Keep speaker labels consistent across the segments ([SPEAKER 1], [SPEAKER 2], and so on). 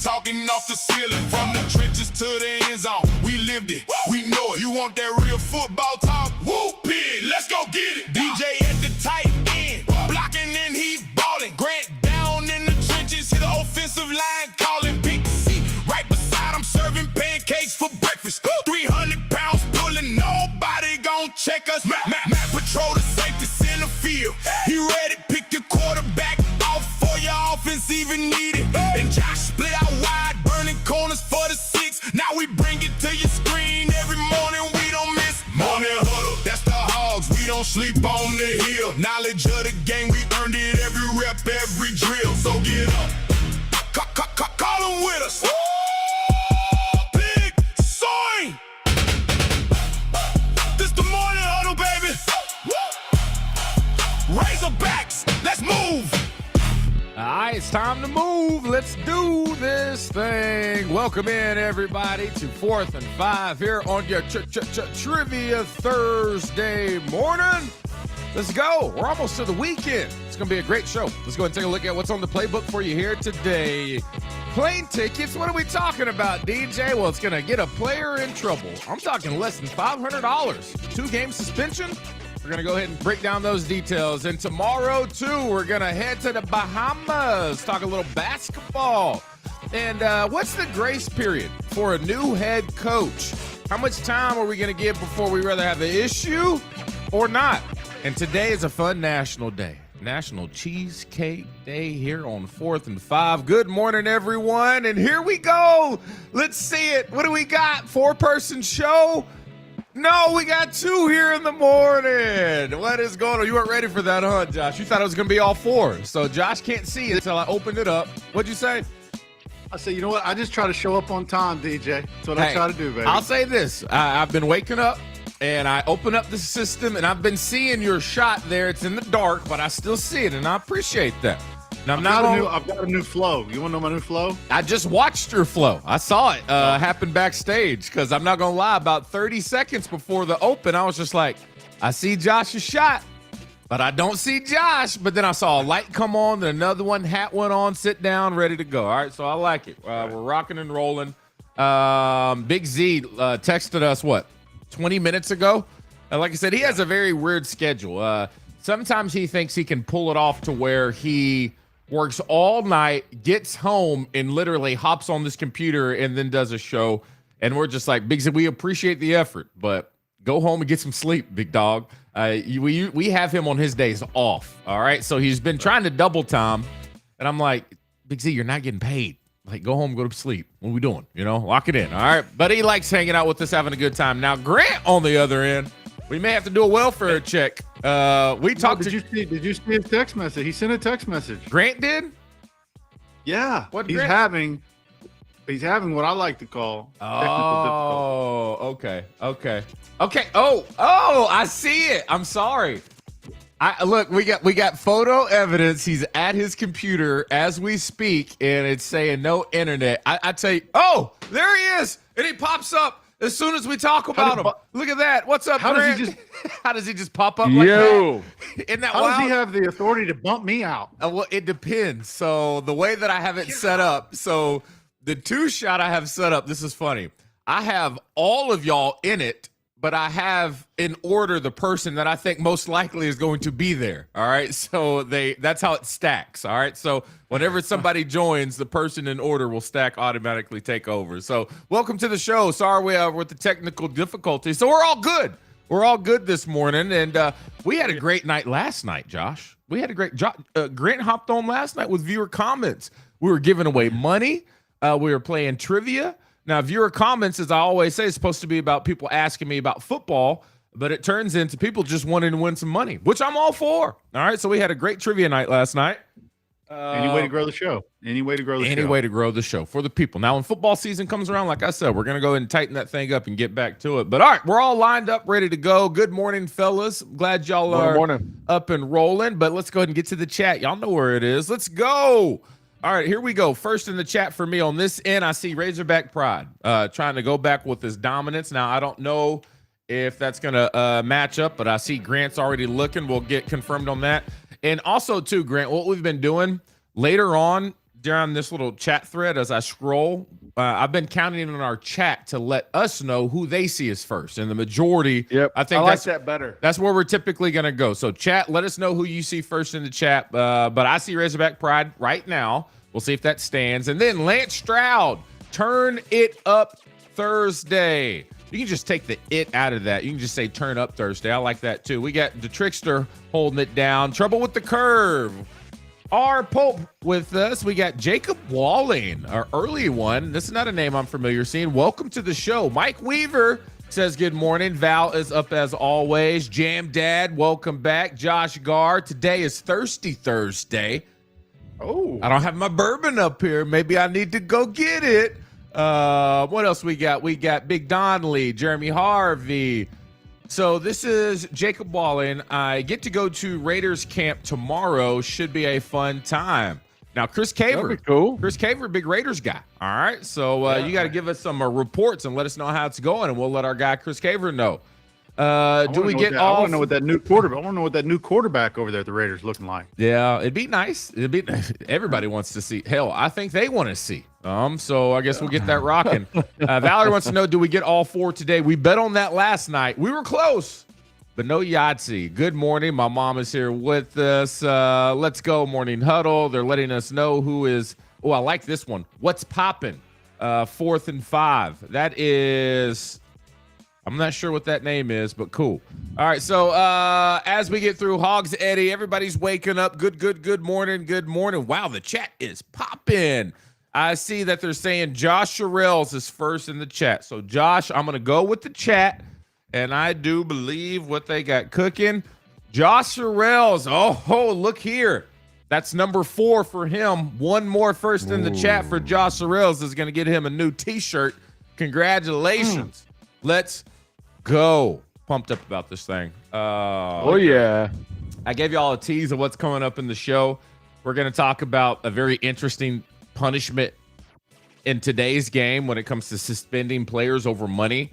[SPEAKER 1] talking off the ceiling. From the trenches to the end zone, we lived it, we know it. You want that real football talk? Whoop it, let's go get it. DJ at the tight end, blocking and he's balling. Grant down in the trenches, hit the offensive line, calling big C. Right beside him, serving pancakes for breakfast. 300 pounds pulling, nobody gon' check us. Matt patrol the safety center field. He ready, pick your quarterback off for your offense even needed. And Josh split out wide, burning corners for the 6. Now we bring it to your screen every morning, we don't miss. Morning Huddle, that's the Hogs, we don't sleep on the hill. Knowledge of the game, we earned it every rep, every drill. So get up, call them with us. Big swing. This the Morning Huddle, baby. Razorbacks, let's move.
[SPEAKER 2] All right, it's time to move. Let's do this thing. Welcome in, everybody, to 4th and 5 here on your Trivia Thursday morning. Let's go. We're almost to the weekend. It's going to be a great show. Let's go ahead and take a look at what's on the playbook for you here today. Plane tickets, what are we talking about, DJ? Well, it's going to get a player in trouble. I'm talking less than $500. 2-game suspension. We're going to go ahead and break down those details. And tomorrow, too, we're going to head to the Bahamas, talk a little basketball. And what's the grace period for a new head coach? How much time are we going to give before we rather have an issue or not? And today is a fun national day. National Cheesecake Day here on 4th and 5. Good morning, everyone. And here we go. Let's see it. What do we got? 4-person show? No, we got 2 here in the morning. What is going on? You weren't ready for that, huh, Josh? You thought it was going to be all 4. So Josh can't see it until I opened it up. What'd you say?
[SPEAKER 3] I say, you know what? I just try to show up on time, DJ. That's what I try to do, baby.
[SPEAKER 2] I'll say this. I've been waking up, and I open up the system, and I've been seeing your shot there. It's in the dark, but I still see it, and I appreciate that. Now,
[SPEAKER 3] I've got a new flow. You want to know my new flow?
[SPEAKER 2] I just watched your flow. I saw it happen backstage because I'm not going to lie, about 30 seconds before the open, I was just like, I see Josh's shot, but I don't see Josh. But then I saw a light come on, then another one, hat went on, sit down, ready to go. All right, so I like it. We're rocking and rolling. Big Z texted us, 20 minutes ago? Like I said, he has a very weird schedule. Sometimes he thinks he can pull it off to where he works all night, gets home, and literally hops on this computer and then does a show. And we're just like, Big Z, we appreciate the effort, but go home and get some sleep, big dog. We have him on his days off, all right? So he's been trying to double time, and I'm like, Big Z, you're not getting paid. Like, go home, go to sleep. What are we doing? Lock it in, all right? But he likes hanging out with us, having a good time. Now, Grant, on the other end, we may have to do a welfare check.
[SPEAKER 3] Did you see his text message? He sent a text message.
[SPEAKER 2] Grant did?
[SPEAKER 3] Yeah. He's having what I like to call technical difficulty.
[SPEAKER 2] Okay. Oh, I see it. I'm sorry. Look, we got photo evidence. He's at his computer as we speak, and it's saying no internet. I tell you, oh, there he is, and he pops up as soon as we talk about him. Look at that. What's up, Grant? How does he just pop up like that? Isn't that
[SPEAKER 3] How
[SPEAKER 2] wild?
[SPEAKER 3] does he have the authority to bump me out?
[SPEAKER 2] Well, it depends. So the way that I have it set up, so the 2-shot I have set up, this is funny. I have all of y'all in it, but I have in order the person that I think most likely is going to be there. All right. So that's how it stacks. All right. So whenever somebody joins, the person in order will stack, automatically take over. So welcome to the show. Sorry we are with the technical difficulties. So we're all good. We're all good this morning. And we had a great night last night, Josh. We had a great Grant hopped on last night with viewer comments. We were giving away money. We were playing trivia. Now, viewer comments, as I always say, is supposed to be about people asking me about football, but it turns into people just wanting to win some money, which I'm all for. All right, so we had a great trivia night last night.
[SPEAKER 3] Any way to grow the show. Any way to grow
[SPEAKER 2] the show for the people. Now, when football season comes around, like I said, we're going to go ahead and tighten that thing up and get back to it. But all right, we're all lined up, ready to go. Good morning, fellas. Glad y'all are up and rolling. But let's go ahead and get to the chat. Y'all know where it is. Let's go. All right, here we go. First in the chat for me on this end, I see Razorback Pride trying to go back with his dominance. Now, I don't know if that's going to match up, but I see Grant's already looking. We'll get confirmed on that. And also, too, Grant, what we've been doing later on during this little chat thread as I scroll. I've been counting on our chat to let us know who they see as first, and the majority.
[SPEAKER 4] Yep,
[SPEAKER 2] I think
[SPEAKER 4] like that better.
[SPEAKER 2] That's where we're typically going to go. So, chat, let us know who you see first in the chat. But I see Razorback Pride right now. We'll see if that stands. And then Lance Stroud, turn it up Thursday. You can just take the it out of that. You can just say turn up Thursday. I like that too. We got the Trickster holding it down. Trouble with the Curve. R. Pope with us. We got Jacob Walling, our early one. This is not a name I'm familiar seeing. Welcome to the show. Mike Weaver says good morning. Val is up as always. Jam Dad, welcome back. Josh Gar, today is Thirsty Thursday.
[SPEAKER 4] Oh,
[SPEAKER 2] I don't have my bourbon up here. Maybe I need to go get it. What else we got? We got Big Donnelly, Jeremy Harvey. So this is Jacob Walling. I get to go to Raiders camp tomorrow. Should be a fun time. Now, Chris Caver.
[SPEAKER 4] that'd be cool.
[SPEAKER 2] Chris Caver, big Raiders guy. All right. So you got to give us some reports and let us know how it's going, and we'll let our guy Chris Caver know. Do we get
[SPEAKER 3] I
[SPEAKER 2] all?
[SPEAKER 3] want to know what that new quarterback. I want to know what that new quarterback over there at the Raiders looking like.
[SPEAKER 2] Yeah, it'd be nice. Everybody wants to see. Hell, I think they want to see. So I guess we'll get that rocking. Valerie wants to know, do we get all 4 today? We bet on that last night. We were close, but no Yahtzee. Good morning. My mom is here with us. Let's go, Morning Huddle. They're letting us know who is. Oh, I like this one. What's popping? 4th and 5. That is. I'm not sure what that name is, but cool. All right, so as we get through Hogs Eddie, everybody's waking up. Good morning, good morning. Wow, the chat is popping. I see that they're saying Josh Sherrills is first in the chat. So, Josh, I'm going to go with the chat, and I do believe what they got cooking. Josh Sherrills, oh, look here. That's number 4 for him. One more first in the chat for Josh Sherrills is going to get him a new T-shirt. Congratulations. Let's go. Pumped up about this thing.
[SPEAKER 4] Oh, yeah.
[SPEAKER 2] I gave you all a tease of what's coming up in the show. We're going to talk about a very interesting punishment in today's game when it comes to suspending players over money,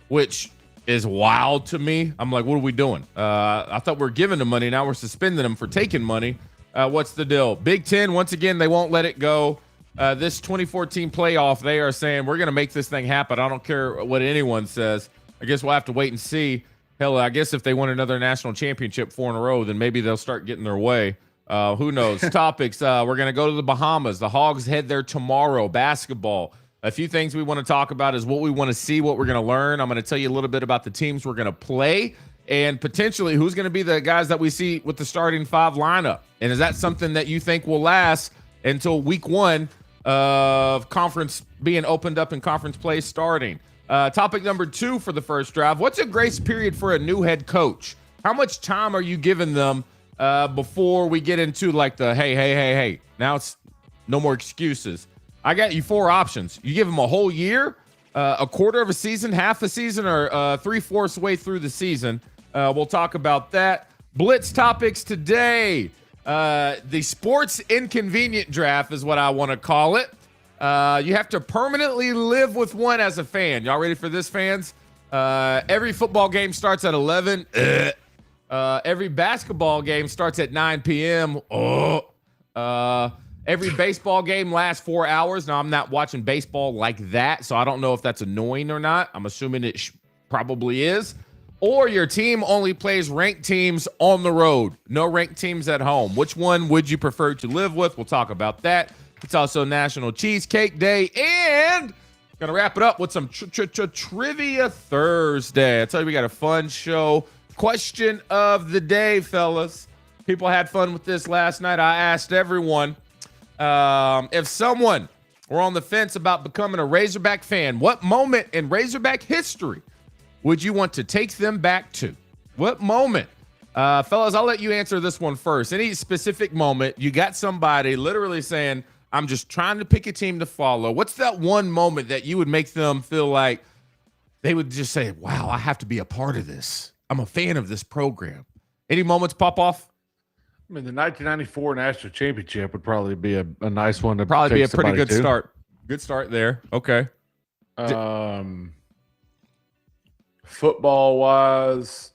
[SPEAKER 2] which is wild to me. I'm like, what are we doing? I thought we were giving them money. Now we're suspending them for taking money. What's the deal? Big Ten, once again, they won't let it go. This 2014 playoff, they are saying, we're going to make this thing happen. I don't care what anyone says. I guess we'll have to wait and see. Hell, I guess if they win another national championship 4 in a row, then maybe they'll start getting their way. Who knows? Topics. We're going to go to the Bahamas. The Hogs head there tomorrow. Basketball. A few things we want to talk about is what we want to see, what we're going to learn. I'm going to tell you a little bit about the teams we're going to play and potentially who's going to be the guys that we see with the starting 5 lineup. And is that something that you think will last until week 1 of conference being opened up and conference play starting? Topic number 2 for the first drive. What's a grace period for a new head coach? How much time are you giving them before we get into like the hey, now it's no more excuses? I got you 4 options. You give them a whole year, a quarter of a season, half a season, or 3/4 way through the season. We'll talk about that. Blitz topics today. The sports inconvenient draft is what I want to call it. You have to permanently live with one as a fan. Y'all ready for this, fans? Every football game starts at 11. Every basketball game starts at 9 p.m. Every baseball game lasts 4 hours. Now, I'm not watching baseball like that, so I don't know if that's annoying or not. I'm assuming it probably is. Or your team only plays ranked teams on the road. No ranked teams at home. Which one would you prefer to live with? We'll talk about that. It's also National Cheesecake Day. And going to wrap it up with some Trivia Thursday. I tell you, we got a fun show. Question of the day, fellas. People had fun with this last night. I asked everyone, if someone were on the fence about becoming a Razorback fan, what moment in Razorback history would you want to take them back to? What moment? Fellas, I'll let you answer this one first. Any specific moment you got somebody literally saying, I'm just trying to pick a team to follow. What's that one moment that you would make them feel like they would just say, wow, I have to be a part of this. I'm a fan of this program. Any moments pop off?
[SPEAKER 4] I mean, the 1994 National Championship would probably be a nice one to
[SPEAKER 2] probably be a pretty good
[SPEAKER 4] to.
[SPEAKER 2] start. Good start there. Okay.
[SPEAKER 4] Football wise,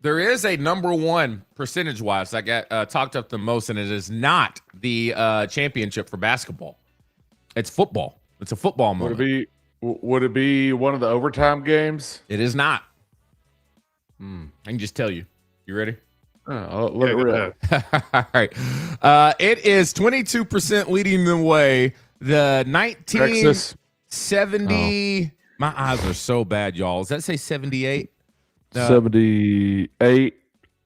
[SPEAKER 2] There is a number one percentage-wise that got talked up the most, and it is not the championship for basketball. It's football. It's a football moment.
[SPEAKER 4] Would it be one of the overtime games?
[SPEAKER 2] It is not. I can just tell you. You ready?
[SPEAKER 4] Let it rip.
[SPEAKER 2] All right. It is 22% leading the way. The 1970. My eyes are so bad, y'all. Does that say 78?
[SPEAKER 4] 78.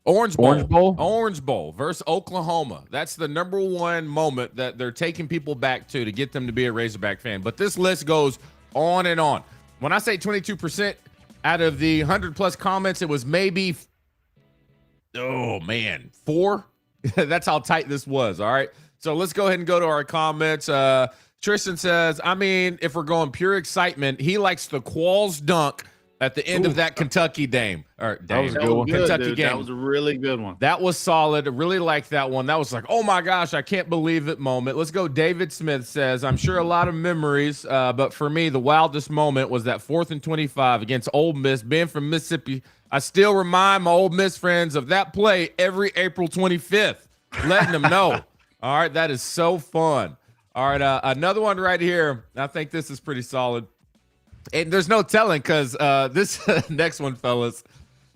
[SPEAKER 2] Orange Bowl.
[SPEAKER 4] Orange Bowl?
[SPEAKER 2] Orange Bowl versus Oklahoma. That's the number one moment that they're taking people back to get them to be a Razorback fan. But this list goes on and on. When I say 22% out of the 100-plus comments, it was maybe, 4? That's how tight this was, all right? So let's go ahead and go to our comments. Tristan says, I mean, if we're going pure excitement, he likes the Qualls dunk at the end of that Kentucky game. That
[SPEAKER 4] was a good one.
[SPEAKER 2] Kentucky game.
[SPEAKER 3] That was a really good one.
[SPEAKER 2] That was solid. I really liked that one. That was like, oh my gosh, I can't believe it moment. Let's go. David Smith says, I'm sure a lot of memories, but for me, the wildest moment was that 4th and 25 against Ole Miss. Being from Mississippi, I still remind my Ole Miss friends of that play every April 25th, letting them know. All right, that is so fun. All right, another one right here. I think this is pretty solid. And there's no telling because this next one, fellas,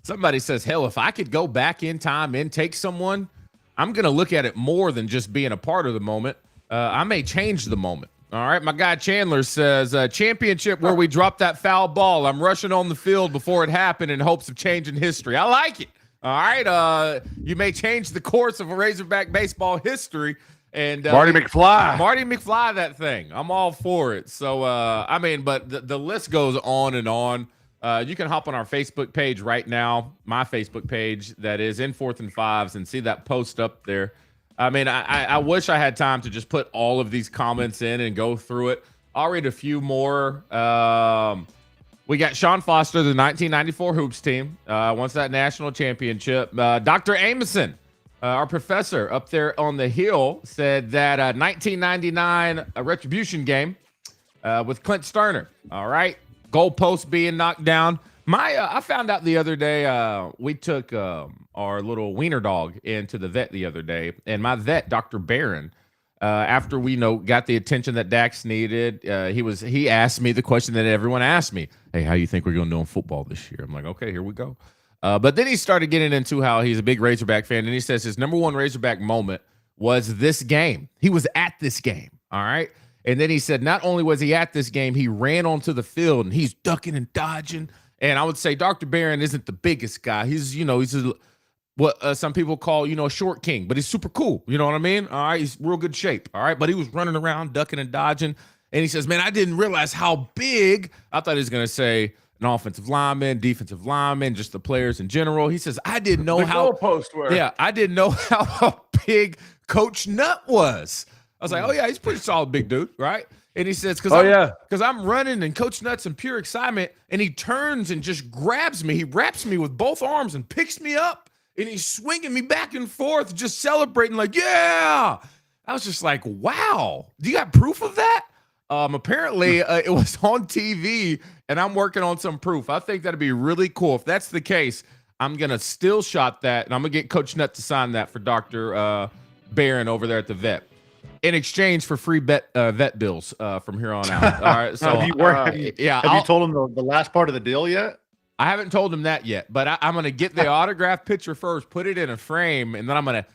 [SPEAKER 2] somebody says, hell, if I could go back in time and take someone, I'm going to look at it more than just being a part of the moment. I may change the moment. All right, my guy Chandler says, championship where we dropped that foul ball. I'm rushing on the field before it happened in hopes of changing history. I like it. All right, you may change the course of a Razorback baseball history. And
[SPEAKER 4] Marty McFly,
[SPEAKER 2] that thing. I'm all for it. So, I mean, but the list goes on and on. You can hop on our Facebook page right now, my Facebook page that is in 4th and 5s, and see that post up there. I mean, I wish I had time to just put all of these comments in and go through it. I'll read a few more. We got Sean Foster, the 1994 Hoops team, wants that national championship. Dr. Ameson, our professor up there on the hill, said that 1999 Retribution game with Clint Sterner. All right, goalpost being knocked down. I found out the other day we took our little wiener dog into the vet the other day, and my vet, Dr. Barron, after we got the attention that Dax needed, he asked me the question that everyone asked me: "Hey, how you think we're going to do in football this year?" I'm like, "Okay, here we go." But then he started getting into how he's a big Razorback fan, and he says his number one Razorback moment was this game. He was at this game, all right? And then he said not only was he at this game, he ran onto the field, and he's ducking and dodging. And I would say Dr. Barron isn't the biggest guy. He's what some people call, a short king, but he's super cool. You know what I mean? All right, he's real good shape, all right? But he was running around, ducking and dodging. And he says, man, I didn't realize how big. I thought he was going to say an offensive lineman, defensive lineman, just the players in general. He says, I didn't know how
[SPEAKER 4] goalposts were.
[SPEAKER 2] Yeah, I didn't know how big Coach Nutt was. I was like, oh yeah, he's a pretty solid big dude, right? And he says, because I'm running and Coach Nutt's in pure excitement, and he turns and just grabs me. He wraps me with both arms and picks me up, and he's swinging me back and forth, just celebrating like, yeah. I was just like, wow. Do you got proof of that? Apparently, it was on TV, and I'm working on some proof. I think that'd be really cool. If that's the case, I'm going to still shot that, and I'm going to get Coach Nutt to sign that for Dr. Barron over there at the vet in exchange for free vet bills from here on out. All right. So,
[SPEAKER 3] have you told him the last part of the deal yet?
[SPEAKER 2] I haven't told him that yet, but I'm going to get the autograph picture first, put it in a frame, and then I'm going to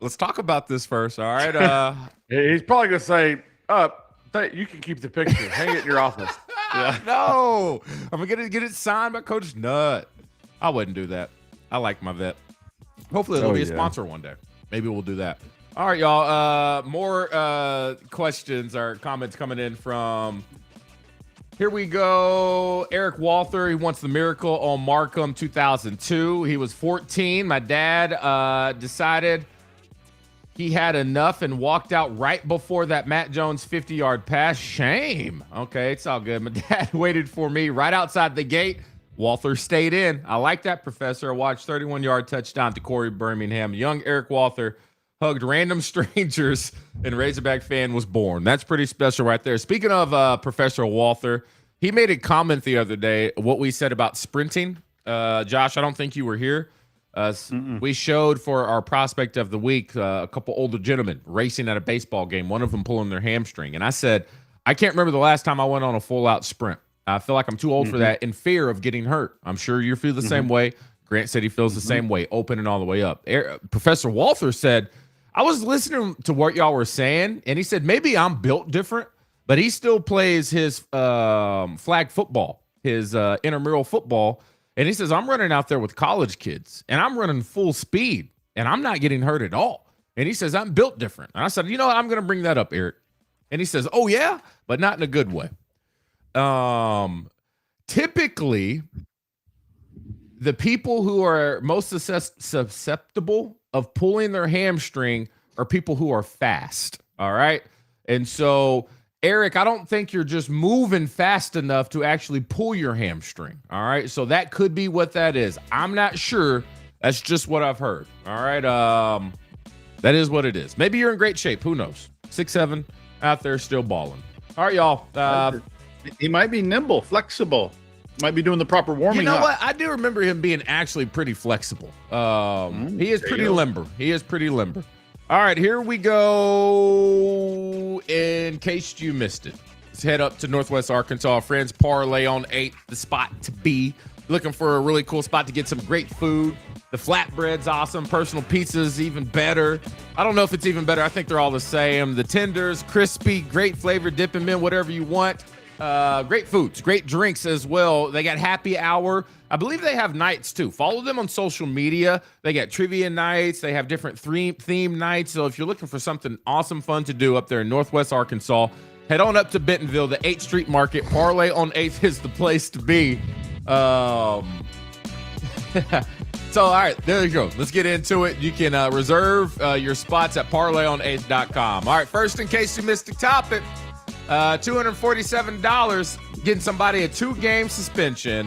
[SPEAKER 2] let's talk about this first. All right.
[SPEAKER 4] He's probably going to say, you can keep the picture. Hang it in your office.
[SPEAKER 2] Yeah. No, I'm going to get it signed by Coach Nutt. I wouldn't do that. I like my vet. Hopefully it'll be a sponsor one day. Maybe we'll do that. All right, y'all. More questions or comments coming in from, here we go. Eric Walther, he wants the miracle on Markham 2002. He was 14. My dad decided he had enough and walked out right before that Matt Jones 50-yard pass. Shame. Okay, it's all good. My dad waited for me right outside the gate. Walther stayed in. I like that, Professor. I watched 31-yard touchdown to Corey Birmingham. Young Eric Walther hugged random strangers, and Razorback fan was born. That's pretty special right there. Speaking of Professor Walther, he made a comment the other day, what we said about sprinting. Josh, I don't think you were here. We showed for our prospect of the week a couple older gentlemen racing at a baseball game, one of them pulling their hamstring. And I said, I can't remember the last time I went on a full-out sprint. I feel like I'm too old for that in fear of getting hurt. I'm sure you feel the same way. Grant said he feels the same way, open and all the way up. Professor Walther said, I was listening to what y'all were saying, and he said, maybe I'm built different, but he still plays his flag football, his intramural football. And he says, I'm running out there with college kids, and I'm running full speed, and I'm not getting hurt at all. And he says, I'm built different. And I said, you know what? I'm going to bring that up, Eric. And he says, oh, yeah, but not in a good way. Typically, the people who are most susceptible of pulling their hamstring are people who are fast. All right. And so, Eric, I don't think you're just moving fast enough to actually pull your hamstring. All right. So that could be what that is. I'm not sure. That's just what I've heard. All right. That is what it is. Maybe you're in great shape. Who knows? 6'7", out there still balling. All right, y'all.
[SPEAKER 3] He might be nimble, flexible. Might be doing the proper warming.
[SPEAKER 2] You know what? I do remember him being actually pretty flexible. He is pretty limber. He is pretty limber. All right, here we go. In case you missed it, let's head up to Northwest Arkansas. Friends, Parlay on 8, the spot to be. Looking for a really cool spot to get some great food. The flatbread's awesome. Personal pizza's even better. I don't know if it's even better. I think they're all the same. The tenders, crispy, great flavor. Dip them in whatever you want. Great foods, great drinks as well. They got happy hour. I believe they have nights too. Follow them on social media. They got trivia nights. They have different theme nights. So if you're looking for something awesome, fun to do up there in Northwest Arkansas, head on up to Bentonville, the 8th Street Market. Parlay on 8th is the place to be. So, all right, there you go. Let's get into it. You can reserve your spots at parlayon8th.com. All right, first, in case you missed the topic, $247 getting somebody a 2-game suspension.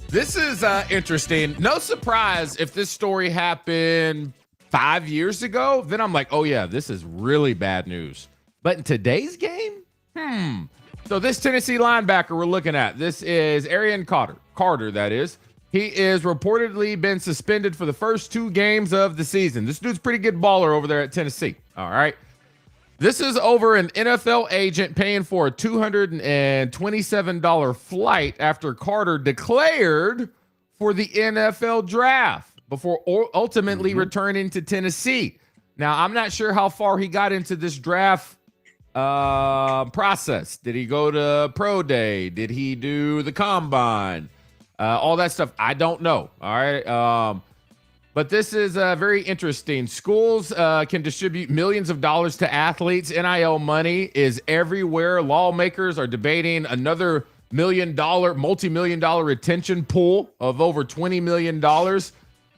[SPEAKER 2] This is interesting. No surprise if this story happened 5 years ago, then I'm like, oh yeah, this is really bad news. But in today's game, So this Tennessee linebacker we're looking at, this is Arian Carter, that is. He is reportedly been suspended for the first 2 games of the season. This dude's pretty good baller over there at Tennessee. All right. This is over an NFL agent paying for a $227 flight after Carter declared for the NFL draft before ultimately returning to Tennessee. Now, I'm not sure how far he got into this draft process. Did he go to pro day? Did he do the combine? All that stuff. I don't know. All right. But this is very interesting. Schools can distribute millions of dollars to athletes. NIL money is everywhere. Lawmakers are debating another multi-million dollar retention pool of over $20 million. But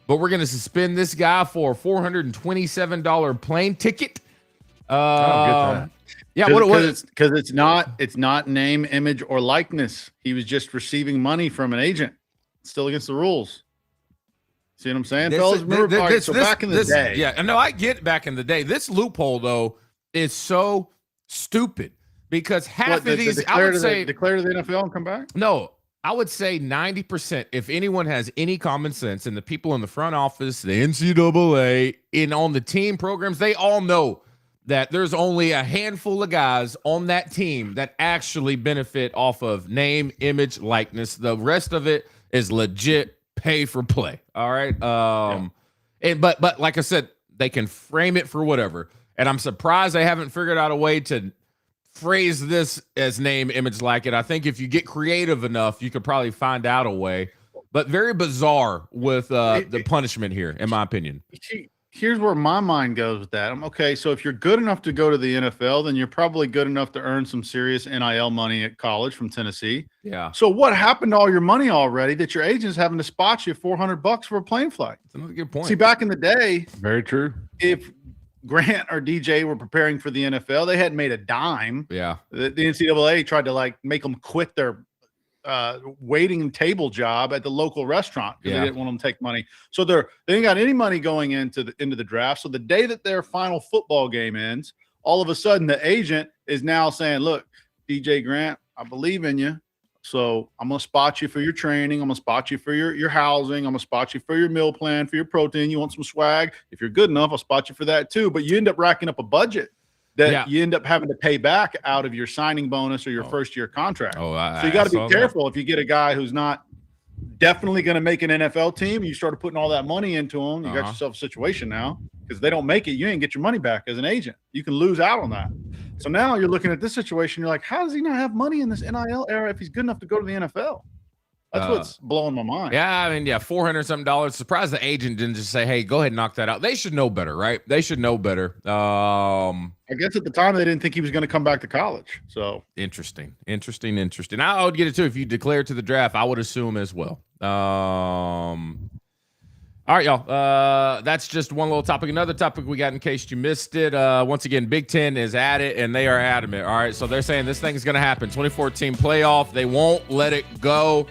[SPEAKER 2] we're going to suspend this guy for a $427 plane ticket.
[SPEAKER 3] Yeah, because it's not name, image, or likeness. He was just receiving money from an agent. It's still against the rules. See what I'm saying, fellas? Back in the day.
[SPEAKER 2] Yeah, no, I get back in the day. This loophole, though, is so stupid because half of these, I would say,
[SPEAKER 3] declare to the NFL and come back.
[SPEAKER 2] No, I would say 90%. If anyone has any common sense, and the people in the front office, the NCAA, on the team programs, they all know that there's only a handful of guys on that team that actually benefit off of name, image, likeness. The rest of it is legit pay for play. All right. But like I said, they can frame it for whatever. And I'm surprised they haven't figured out a way to phrase this as name, image, like it. I think if you get creative enough, you could probably find out a way. But very bizarre with the punishment here, in my opinion.
[SPEAKER 3] Here's where my mind goes with that. Okay, so if you're good enough to go to the NFL, then you're probably good enough to earn some serious NIL money at college from Tennessee.
[SPEAKER 2] Yeah.
[SPEAKER 3] So what happened to all your money already that your agent's having to spot you $400 for a plane flight?
[SPEAKER 2] That's another good point.
[SPEAKER 3] See, back in the day,
[SPEAKER 4] very true.
[SPEAKER 3] If Grant or DJ were preparing for the NFL, they hadn't made a dime.
[SPEAKER 2] Yeah.
[SPEAKER 3] The NCAA tried to make them quit their waiting table job at the local restaurant because they didn't want them to take money. So they ain't got any money going into the draft. So the day that their final football game ends, all of a sudden the agent is now saying, look, DJ Grant, I believe in you. So I'm going to spot you for your training. I'm going to spot you for your housing. I'm going to spot you for your meal plan, for your protein. You want some swag? If you're good enough, I'll spot you for that too. But you end up racking up a budget that you end up having to pay back out of your signing bonus or your first year contract. So you got to be careful if you get a guy who's not definitely going to make an NFL team. You started putting all that money into him. You got yourself a situation now because if they don't make it, you ain't get your money back as an agent. You can lose out on that. So now you're looking at this situation. You're like, how does he not have money in this NIL era if he's good enough to go to the NFL? That's what's blowing my mind.
[SPEAKER 2] Yeah, I mean, $400 something. Surprised the agent didn't just say, "Hey, go ahead and knock that out." They should know better, right? They should know better.
[SPEAKER 3] I guess at the time they didn't think he was going to come back to college. So
[SPEAKER 2] interesting. I would get it too if you declare to the draft. I would assume as well. All right, y'all. That's just one little topic. Another topic we got in case you missed it. Once again, Big Ten is at it, and they are adamant. All right, so they're saying this thing is going to happen. 2014 playoff. They won't let it go.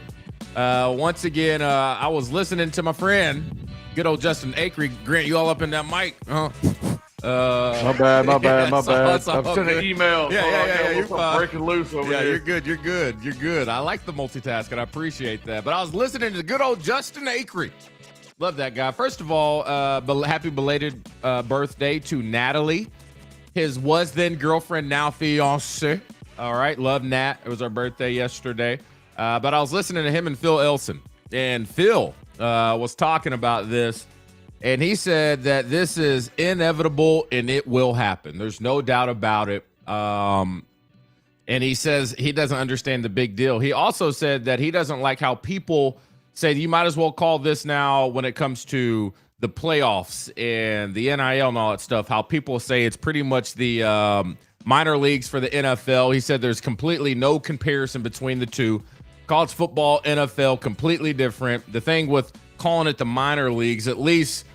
[SPEAKER 2] Once again, I was listening to my friend, good old Justin Acree. Grant, you all up in that mic?
[SPEAKER 4] My bad. I've sent an email.
[SPEAKER 2] Yeah. You're
[SPEAKER 4] breaking loose over here.
[SPEAKER 2] You're good. I like the multitasking. I appreciate that. But I was listening to the good old Justin Acree. Love that guy. First of all, happy belated birthday to Natalie, his was then girlfriend, now fiance. All right, love Nat. It was our birthday yesterday. But I was listening to him and Phil Elson, and Phil was talking about this, and he said that this is inevitable and it will happen. There's no doubt about it. And he says he doesn't understand the big deal. He also said that he doesn't like how people say you might as well call this now when it comes to the playoffs and the NIL and all that stuff, how people say it's pretty much the minor leagues for the NFL. He said there's completely no comparison between the two. College football, NFL, completely different. The thing with calling it the minor leagues, at least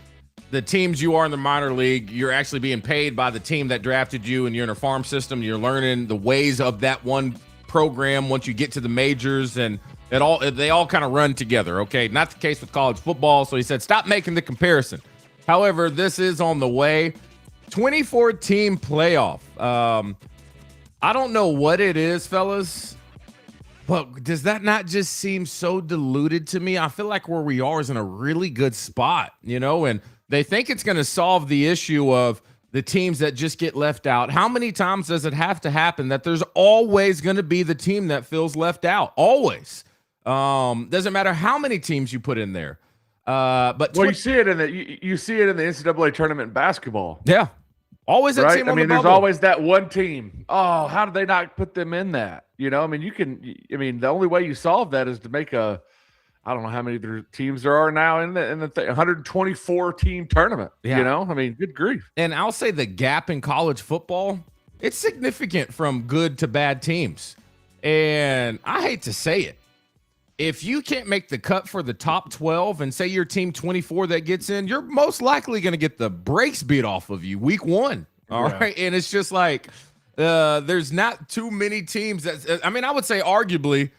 [SPEAKER 2] the teams you are in the minor league, you're actually being paid by the team that drafted you, and you're in a farm system. You're learning the ways of that one program once you get to the majors, and they all kind of run together, okay? Not the case with college football, so he said stop making the comparison. However, this is on the way. 24-team playoff. I don't know what it is, fellas, but does that not just seem so diluted to me? I feel like where we are is in a really good spot, and they think it's going to solve the issue of the teams that just get left out. How many times does it have to happen that there's always going to be the team that feels left out? Always. Doesn't matter how many teams you put in there. But
[SPEAKER 4] you see it in the NCAA tournament in basketball.
[SPEAKER 2] Yeah. Always that team on the bubble.
[SPEAKER 4] There's always that one team. Oh, how did they not put them in that? The only way you solve that is to make I don't know how many teams there are now in the 124 team tournament.
[SPEAKER 2] Yeah.
[SPEAKER 4] Good grief.
[SPEAKER 2] And I'll say the gap in college football, it's significant from good to bad teams. And I hate to say it, if you can't make the cut for the top 12 and say you're team 24 that gets in, you're most likely going to get the brakes beat off of you week one. All right. And it's just like, there's not too many teams I would say arguably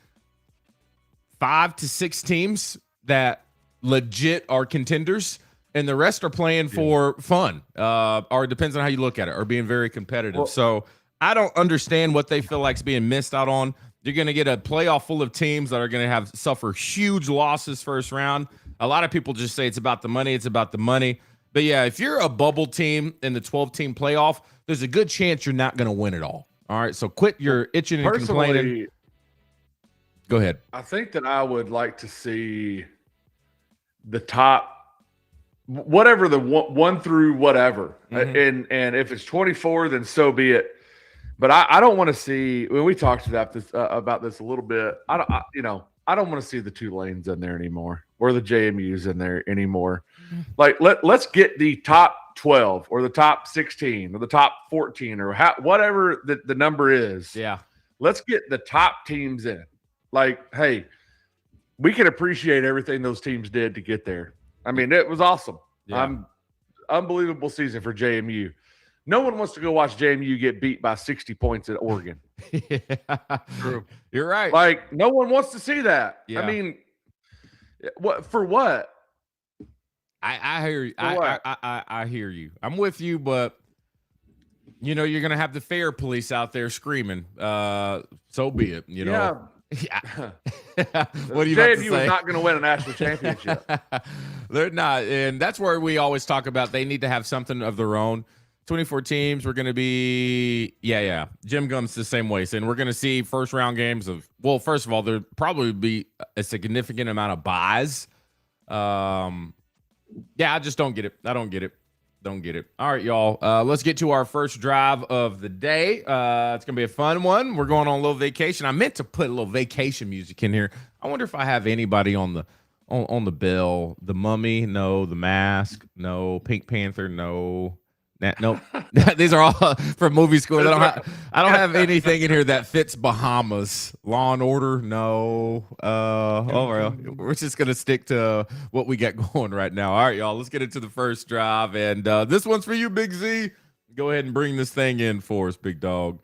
[SPEAKER 2] 5 to 6 teams that legit are contenders, and the rest are playing for fun, or it depends on how you look at it, or being very competitive. So I don't understand what they feel like is being missed out on. You're going to get a playoff full of teams that are going to suffer huge losses first round. A lot of people just say it's about the money. It's about the money. But yeah, if you're a bubble team in the 12-team playoff, there's a good chance you're not going to win it all. All right, so quit your itching and complaining. Go ahead.
[SPEAKER 4] I think that I would like to see the top, whatever the one through whatever, and if it's 24, then so be it. But I don't want to see. When we talked about this a little bit, I don't want to see the Tulanes in there anymore, or the JMUs in there anymore. Like let's get the top 12 or the top 16 or the top 14 or whatever the number is.
[SPEAKER 2] Yeah, let's
[SPEAKER 4] get the top teams in. Like, hey, we can appreciate everything those teams did to get there. It was awesome.
[SPEAKER 2] Yeah.
[SPEAKER 4] Unbelievable season for JMU. No one wants to go watch JMU get beat by 60 points at Oregon.
[SPEAKER 2] Yeah, true. You're right.
[SPEAKER 4] Like, no one wants to see that.
[SPEAKER 2] Yeah.
[SPEAKER 4] What for what?
[SPEAKER 2] I hear you. I hear you. I'm with you, but you're gonna have the fair police out there screaming. So be it.
[SPEAKER 4] Yeah.
[SPEAKER 2] Yeah. What are you about to say?
[SPEAKER 4] JMU is not going to win a national championship.
[SPEAKER 2] They're not, and that's where we always talk about they need to have something of their own. 24 teams. We're going to be, yeah. Jim Gum's the same way, saying we're going to see first round games of. Well, first of all, there'll probably be a significant amount of buys. Yeah, I just don't get it. I don't get it. Don't get it. All right, y'all. Let's get to our first drive of the day. It's going to be a fun one. We're going on a little vacation. I meant to put a little vacation music in here. I wonder if I have anybody on the bill. The Mummy, no. The Mask, no. Pink Panther, no. Nope. These are all from movie school. I don't have anything in here that fits Bahamas. Law and Order, no. Well, we're just gonna stick to what we got going right now. All right, y'all. Let's get into the first drive, and this one's for you, Big Z. Go ahead and bring this thing in for us, big dog.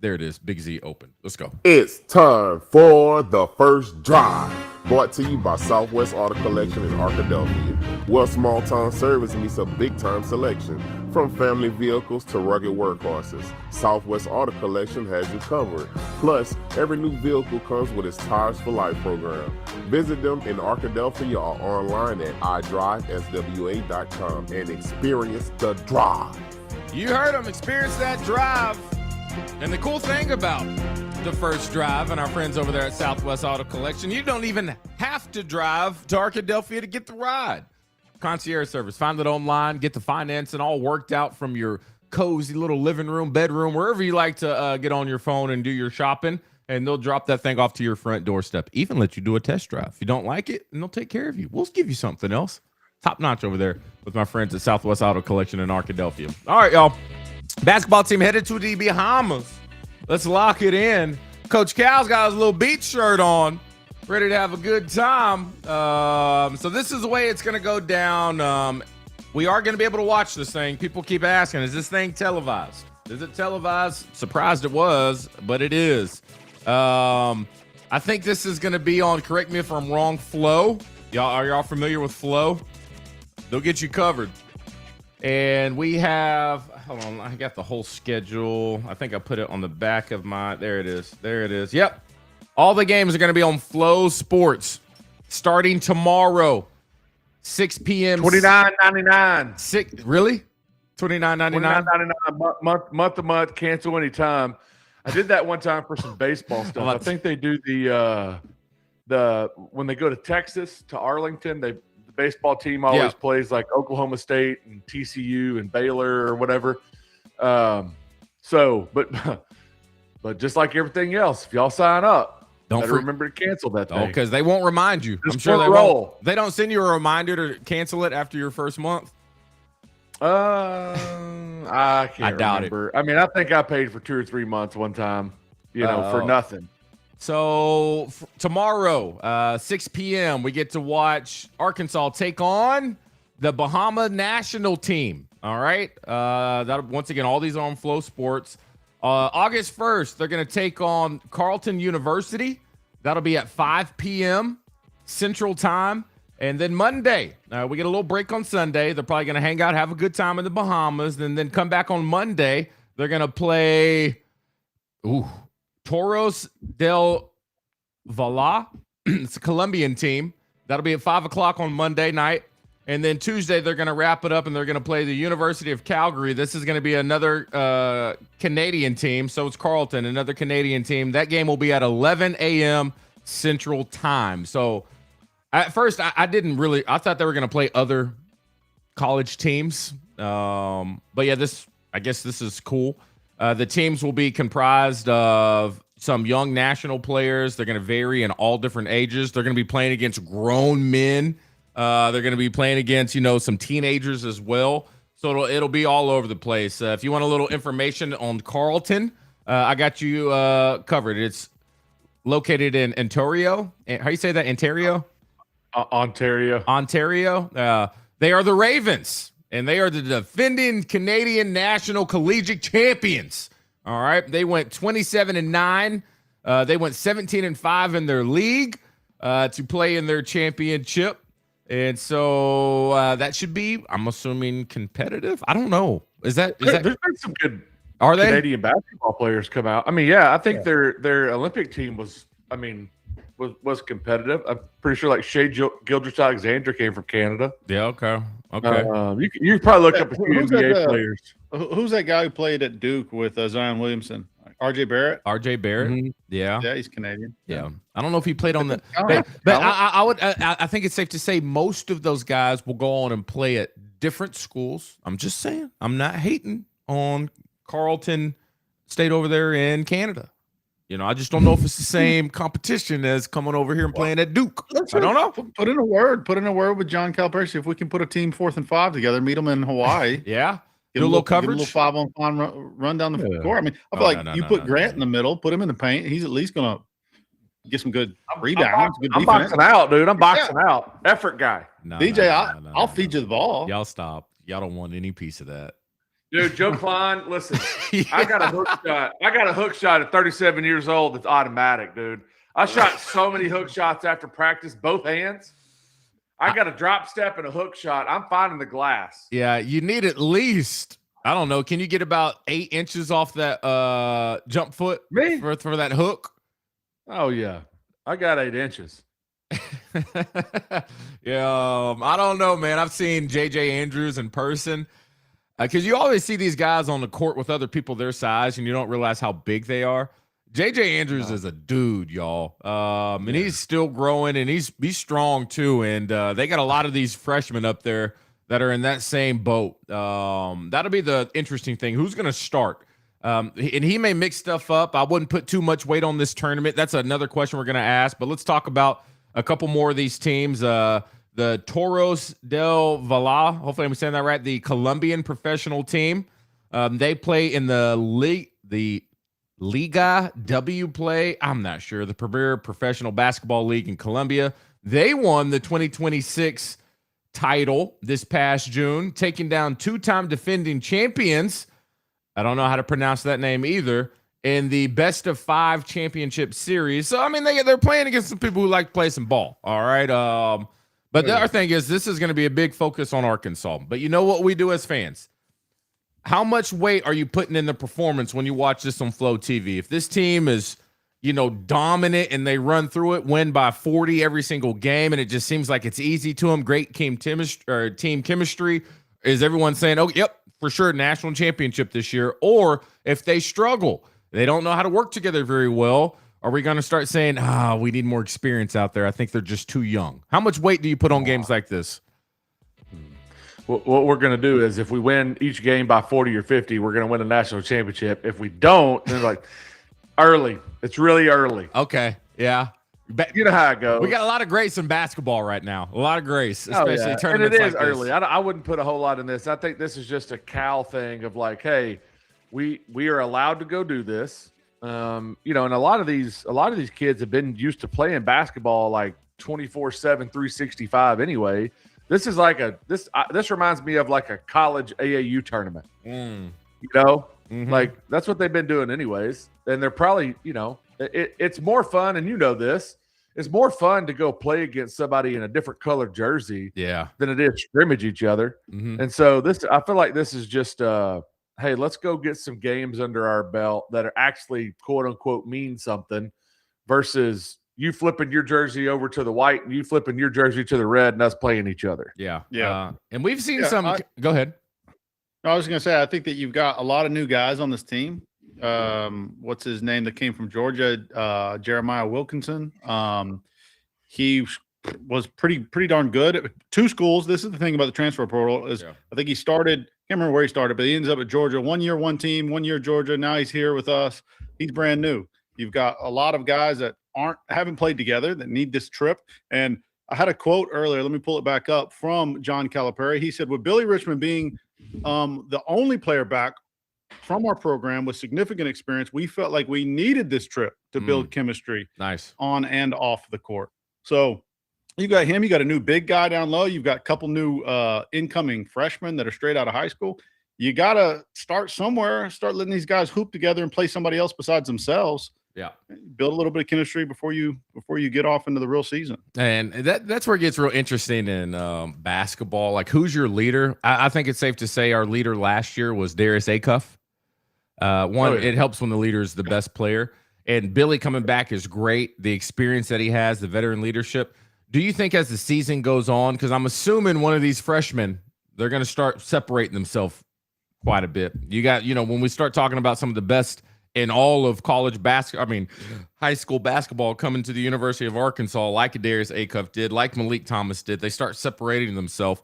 [SPEAKER 2] There it is, Big Z open. Let's go.
[SPEAKER 5] It's time for the first drive. Brought to you by Southwest Auto Collection in Arkadelphia, where small town service meets a big time selection. From family vehicles to rugged workhorses, Southwest Auto Collection has you covered. Plus, every new vehicle comes with its Tires for Life program. Visit them in Arkadelphia or online at idriveswa.com and experience the drive.
[SPEAKER 2] You heard them. Experience that drive. And the cool thing about the first drive and our friends over there at Southwest Auto Collection, you don't even have to drive to Arkadelphia to get the ride. Concierge service. Find it online, get the finance and all worked out from your cozy little living room, bedroom, wherever you like to get on your phone and do your shopping, and they'll drop that thing off to your front doorstep. Even let you do a test drive. If you don't like it, and they'll take care of you. We'll give you something else. Top notch over there with my friends at Southwest Auto Collection in Arkadelphia. All right, y'all. Basketball team headed to the Bahamas. Let's lock it in. Coach Cal's got his little beach shirt on, ready to have a good time. So this is the way it's going to go down. We are going to be able to watch this thing. People keep asking, is this thing televised? Is it televised? Surprised it was, but it is. I think this is going to be on, correct me if I'm wrong, Flow. Are y'all familiar with Flow? They'll get you covered. And we have, hold on, I got the whole schedule. I think I put it on the back of my, there it is. Yep. All the games are going to be on Flow Sports starting tomorrow, 6 p.m.
[SPEAKER 4] $29.99.
[SPEAKER 2] Really? $29.99?
[SPEAKER 4] $29.99 month to month, cancel anytime. I did that one time for some baseball stuff. I think they do the when they go to Texas, to Arlington, the baseball team always plays like Oklahoma State and TCU and Baylor or whatever. But just like everything else, if y'all sign up, remember to cancel that thing.
[SPEAKER 2] Because they won't remind you.
[SPEAKER 4] Just
[SPEAKER 2] I'm sure they
[SPEAKER 4] roll.
[SPEAKER 2] won't. They don't send you a reminder to cancel it after your first month.
[SPEAKER 4] I can't remember. I mean, I think I paid for 2 or 3 months one time, for nothing.
[SPEAKER 2] So tomorrow, 6 p.m., we get to watch Arkansas take on the Bahama national team. All right. That once again, all these are on Flow Sports. August 1st, they're going to take on Carleton University. That'll be at 5 p.m. Central Time. And then Monday, we get a little break on Sunday. They're probably going to hang out, have a good time in the Bahamas, and then come back on Monday. They're going to play Toros del Valle. It's a Colombian team. That'll be at 5 o'clock on Monday night. And then Tuesday, they're going to wrap it up, and they're going to play the University of Calgary. This is going to be another Canadian team. So it's Carleton, another Canadian team. That game will be at 11 a.m. Central Time. So at first, I thought they were going to play other college teams. But yeah, I guess this is cool. The teams will be comprised of some young national players. They're going to vary in all different ages. They're going to be playing against grown men. They're going to be playing against, some teenagers as well. So it'll be all over the place. If you want a little information on Carleton, I got you covered. It's located in Ontario. How do you say that? Ontario? Ontario. They are the Ravens, and they are the defending Canadian National Collegiate Champions. All right. They went 27-9. They went 17-5 in their league to play in their championship. And so that should be, I'm assuming, competitive. I don't know. There's been some good. Are they?
[SPEAKER 4] Canadian basketball players come out. I mean, yeah, I think their Olympic team was competitive. I'm pretty sure like Shea Gildress-Alexander came from Canada.
[SPEAKER 2] Yeah. Okay.
[SPEAKER 4] You probably look up a few
[SPEAKER 3] Who's
[SPEAKER 4] NBA
[SPEAKER 3] that,
[SPEAKER 4] players.
[SPEAKER 3] Who's that guy who played at Duke with Zion Williamson? RJ Barrett.
[SPEAKER 2] RJ Barrett.
[SPEAKER 4] Mm-hmm.
[SPEAKER 2] Yeah.
[SPEAKER 3] Yeah, he's Canadian.
[SPEAKER 2] Yeah. I don't know if he played on the,
[SPEAKER 3] Talent.
[SPEAKER 2] but I think it's safe to say most of those guys will go on and play at different schools. I'm just saying. I'm not hating on Carleton State over there in Canada. You know, I just don't know if it's the same competition as coming over here and playing at Duke. I don't know.
[SPEAKER 3] Put in a word. Put in a word with John Calipari. See if we can put a team 4th and 5 together. Meet them in Hawaii.
[SPEAKER 2] Yeah.
[SPEAKER 3] Give
[SPEAKER 2] Do a little coverage.
[SPEAKER 3] Give a little 5-on-5 run down the court. I mean, I feel like you put Grant in the middle, put him in the paint. He's at least going to get some good rebounds.
[SPEAKER 4] I'm boxing out, dude. I'm boxing out. Effort guy.
[SPEAKER 3] DJ, I'll feed you the ball.
[SPEAKER 2] Y'all stop. Y'all don't want any piece of that.
[SPEAKER 4] Dude, Joe Klein, listen, I got a hook shot. I got a hook shot at 37 years old that's automatic, dude. I shot so many hook shots after practice, both hands. I got a drop step and a hook shot. I'm finding the glass.
[SPEAKER 2] Yeah, you need at least, I don't know, can you get about 8 inches off that jump foot for that hook?
[SPEAKER 4] Oh, yeah. I got 8 inches.
[SPEAKER 2] Yeah, I don't know, man. I've seen JJ Andrews in person. Because you always see these guys on the court with other people their size, and you don't realize how big they are. JJ Andrews is a dude, y'all. And he's still growing, and he's strong too. And they got a lot of these freshmen up there that are in that same boat. That'll be the interesting thing. Who's going to start? And he may mix stuff up. I wouldn't put too much weight on this tournament. That's another question we're going to ask. But let's talk about a couple more of these teams. The Toros del Valle, hopefully I'm saying that right, the Colombian professional team. They play in the Liga W play. I'm not sure. The premier professional basketball league in Colombia. They won the 2026 title this past June, taking down 2-time defending champions. I don't know how to pronounce that name either. In the best of 5 championship series. So, I mean, they're playing against some people who like to play some ball. All right. But the other thing is this is going to be a big focus on Arkansas. But you know what we do as fans? How much weight are you putting in the performance when you watch this on Flow TV? If this team is, dominant and they run through it, win by 40 every single game, and it just seems like it's easy to them, great team chemistry, is everyone saying, oh, yep, for sure, national championship this year? Or if they struggle, they don't know how to work together very well, are we going to start saying, we need more experience out there? I think they're just too young. How much weight do you put on games like this?
[SPEAKER 4] What we're going to do is if we win each game by 40 or 50, we're going to win a national championship. If we don't, then like early. It's really early.
[SPEAKER 2] Okay. Yeah.
[SPEAKER 4] You know how it goes.
[SPEAKER 2] We got a lot of grace in basketball right now. A lot of grace, especially tournaments
[SPEAKER 4] and it is
[SPEAKER 2] like
[SPEAKER 4] early.
[SPEAKER 2] This.
[SPEAKER 4] I wouldn't put a whole lot in this. I think this is just a Cal thing of like, hey, we are allowed to go do this. And a lot of these kids have been used to playing basketball like 24/7, 365 anyway. This is like this reminds me of like a college AAU tournament. Like that's what they've been doing anyways. And they're probably, it's more fun. And this, it's more fun to go play against somebody in a different colored jersey than it is scrimmage each other. Mm-hmm. And so I feel like this is just, hey, let's go get some games under our belt that are actually quote unquote mean something versus you flipping your jersey over to the white and you flipping your jersey to the red and us playing each other.
[SPEAKER 2] Yeah. Yeah. And we've seen some. Go ahead.
[SPEAKER 3] I was going to say, I think that you've got a lot of new guys on this team. What's his name that came from Georgia? Jeremiah Wilkinson. He was pretty darn good at 2 schools. This is the thing about the transfer portal is I think he started, can't remember where he started, but he ends up at Georgia. 1 year, 1 team, 1 year Georgia. Now he's here with us. He's brand new. You've got a lot of guys that haven't played together that need this trip. And I had a quote earlier. Let me pull it back up from John Calipari. He said, with Billy Richmond being the only player back from our program with significant experience, we felt like we needed this trip to build chemistry on and off the court. So you got him. You got a new big guy down low. You've got a couple new incoming freshmen that are straight out of high school. You got to start somewhere, start letting these guys hoop together and play somebody else besides themselves. Yeah. Build a little bit of chemistry before you get off into the real season.
[SPEAKER 2] And that's where it gets real interesting in basketball. Like, who's your leader? I think it's safe to say our leader last year was Darius Acuff. It helps when the leader is the best player. And Billy coming back is great. The experience that he has, the veteran leadership. Do you think as the season goes on, because I'm assuming one of these freshmen, they're going to start separating themselves quite a bit. You got, when we start talking about some of the best in all of high school basketball coming to the University of Arkansas, like Darius Acuff did, like Malik Thomas did, they start separating themselves.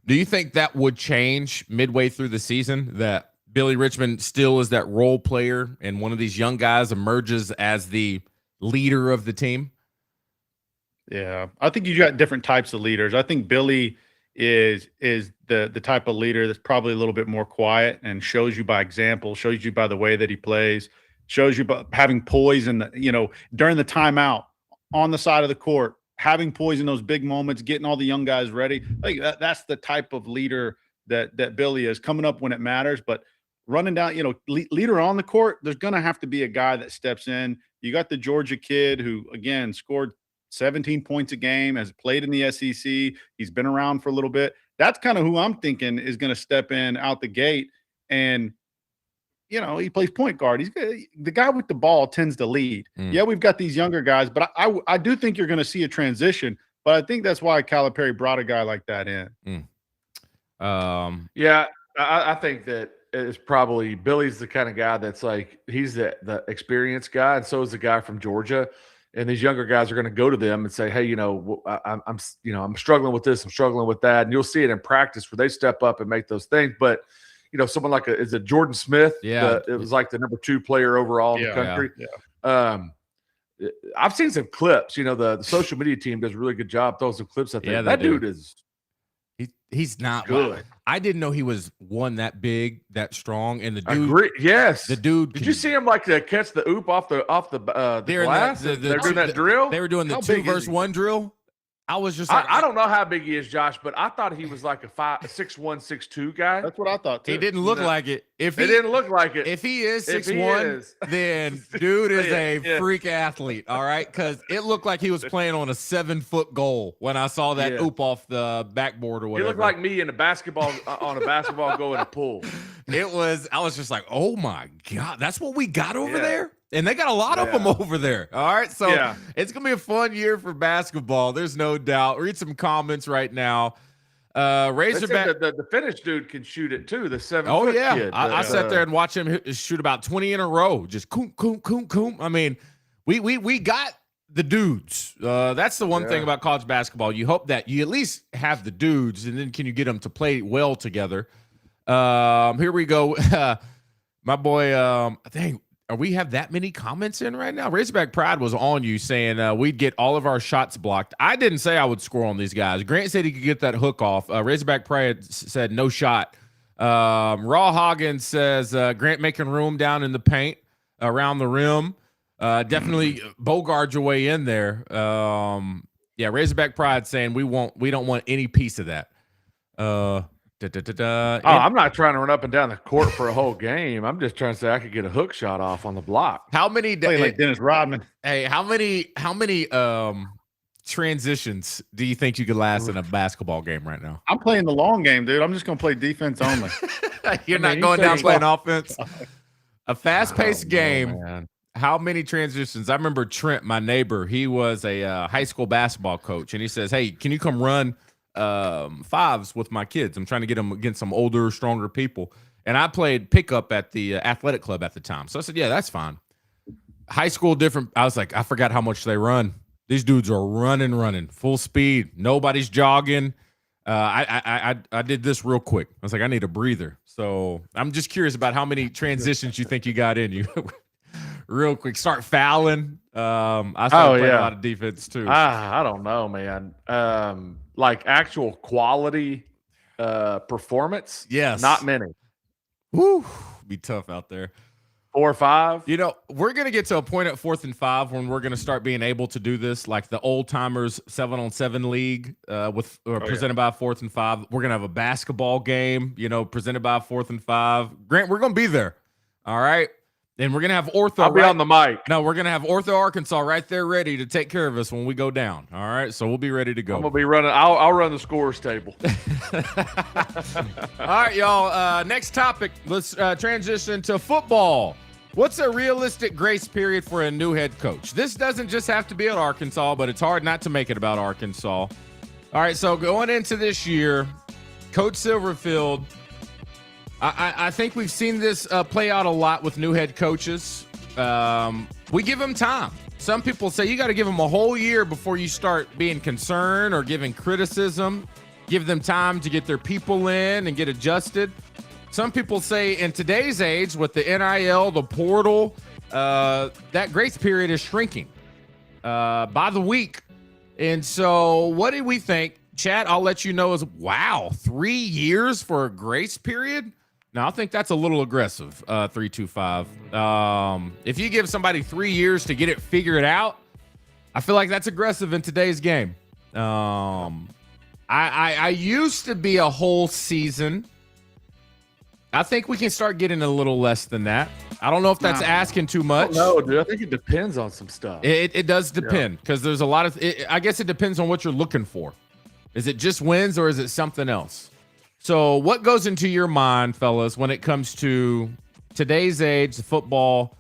[SPEAKER 2] Do you think that would change midway through the season, that Billy Richmond still is that role player and one of these young guys emerges as the leader of the team?
[SPEAKER 3] Yeah, I think you got different types of leaders. I think Billy is the type of leader that's probably a little bit more quiet and shows you by example, shows you by the way that he plays, shows you by having poise in during the timeout on the side of the court, having poise in those big moments, getting all the young guys ready. Like that's the type of leader that Billy is, coming up when it matters, but running down, leader on the court, there's going to have to be a guy that steps in. You got the Georgia kid who, again, scored 17 points a game, has played in the SEC. He's been around for a little bit. That's kind of who I'm thinking is going to step in out the gate. And, he plays point guard. The guy with the ball tends to lead. Yeah, we've got these younger guys, but I do think you're going to see a transition. But I think that's why Calipari brought a guy like that in.
[SPEAKER 4] I think that it's probably Billy's the kind of guy that's like, he's the experienced guy, and so is the guy from Georgia. And these younger guys are going to go to them and say, "Hey, I'm struggling with this, I'm struggling with that," and you'll see it in practice where they step up and make those things. But someone like is it Jordan Smith?
[SPEAKER 2] Yeah,
[SPEAKER 4] it was like the number 2 player overall in the country. I've seen some clips. The social media team does a really good job throwing some clips out there. That dude is.
[SPEAKER 2] He's not good. I didn't know he was that big, that strong, and the dude.
[SPEAKER 4] Agree. Yes,
[SPEAKER 2] the dude.
[SPEAKER 4] Did you see him catch the oop off the glass? They're doing that drill.
[SPEAKER 2] They were doing the 2 versus 1 drill. I was just like,
[SPEAKER 4] I don't know how big he is, Josh, but I thought he was like a 6'1", 6'2" guy.
[SPEAKER 3] That's what I thought too.
[SPEAKER 2] He didn't look like it.
[SPEAKER 4] It didn't look like it.
[SPEAKER 2] If he is 6'1", then dude is a freak athlete. All right, because it looked like he was playing on a 7-foot goal when I saw that oop off the backboard or whatever.
[SPEAKER 4] He looked like me in a basketball on a basketball goal in a pool.
[SPEAKER 2] I was just like, oh my God, that's what we got over there. And they got a lot of them over there. All right. So it's going to be a fun year for basketball. There's no doubt. Read some comments right now. Razorback.
[SPEAKER 4] The Finnish dude can shoot it too. The 7
[SPEAKER 2] Oh,
[SPEAKER 4] foot
[SPEAKER 2] yeah.
[SPEAKER 4] kid.
[SPEAKER 2] I sat there and watched him shoot about 20 in a row. Just coom, coom, coom, coom. I mean, we got the dudes. That's the one thing about college basketball. You hope that you at least have the dudes, and then can you get them to play well together? Here we go. My boy, we have that many comments in right now? Razorback Pride was on you saying we'd get all of our shots blocked. I didn't say I would score on these guys. Grant said he could get that hook off. Razorback Pride said no shot. Raw Hoggins says Grant making room down in the paint around the rim. Definitely Bogard your way in there. Razorback Pride saying we don't want any piece of that.
[SPEAKER 4] I'm not trying to run up and down the court for a whole game. I'm just trying to say I could get a hook shot off on the block.
[SPEAKER 2] How many
[SPEAKER 3] like Dennis Rodman?
[SPEAKER 2] Hey, how many transitions do you think you could last in a basketball game right now?
[SPEAKER 3] I'm playing the long game, dude. I'm just going to play defense only.
[SPEAKER 2] You're not going down playing offense. A fast-paced game. Man. How many transitions? I remember Trent, my neighbor. He was a high school basketball coach, and he says, "Hey, can you come run fives with my kids? I'm trying to get them against some older, stronger people." And I played pickup at the athletic club at the time. So I said, yeah, that's fine. High school, different. I was like, I forgot how much they run. These dudes are running full speed. Nobody's jogging. I did this real quick. I was like, I need a breather. So I'm just curious about how many transitions you think you got in you. Real quick. Start fouling. I started playing a lot of defense too.
[SPEAKER 4] I don't know, man. Like actual quality performance.
[SPEAKER 2] Yes.
[SPEAKER 4] Not many.
[SPEAKER 2] Woo. Be tough out there.
[SPEAKER 4] 4 or 5.
[SPEAKER 2] We're going to get to a point at 4th and 5 when we're going to start being able to do this, like the old timers 7-on-7 league presented by 4th and 5. We're going to have a basketball game, presented by 4th and 5. Grant, we're going to be there. All right. And we're going to have Ortho.
[SPEAKER 4] I'll be on the mic.
[SPEAKER 2] No, we're going to have Ortho Arkansas right there ready to take care of us when we go down. All right. So we'll be ready to go.
[SPEAKER 4] I'm going to be running. I'll run the scores table.
[SPEAKER 2] All right, y'all. Next topic. Let's transition to football. What's a realistic grace period for a new head coach? This doesn't just have to be at Arkansas, but it's hard not to make it about Arkansas. All right. So going into this year, Coach Silverfield, I think we've seen this play out a lot with new head coaches. We give them time. Some people say you got to give them a whole year before you start being concerned or giving criticism. Give them time to get their people in and get adjusted. Some people say in today's age with the NIL, the portal, that grace period is shrinking by the week. And so what do we think? Chat, I'll let you know is, wow, 3 years for a grace period? Now, I think that's a little aggressive, 325. If you give somebody 3 years to get it figured out, I feel like that's aggressive in today's game. I used to be a whole season. I think we can start getting a little less than that. I don't know if that's asking too much.
[SPEAKER 4] No, dude. I think it depends on some stuff.
[SPEAKER 2] It does depend because there's a lot of I guess it depends on what you're looking for. Is it just wins or is it something else? So what goes into your mind, fellas, when it comes to today's age, football,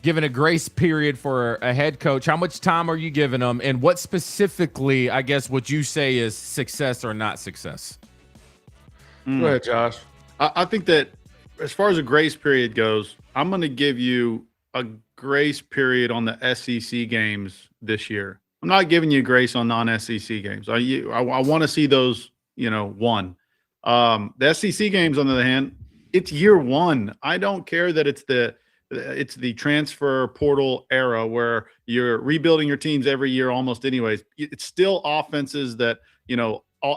[SPEAKER 2] giving a grace period for a head coach? How much time are you giving them? And what specifically, I guess, would you say is success or not success?
[SPEAKER 4] Go ahead, Josh.
[SPEAKER 3] I think that as far as a grace period goes, I'm going to give you a grace period on the SEC games this year. I'm not giving you grace on non-SEC games. I want to see those, won. The SEC games, on the other hand, it's year one. I don't care that it's the transfer portal era where you're rebuilding your teams every year almost anyways. It's still offenses that,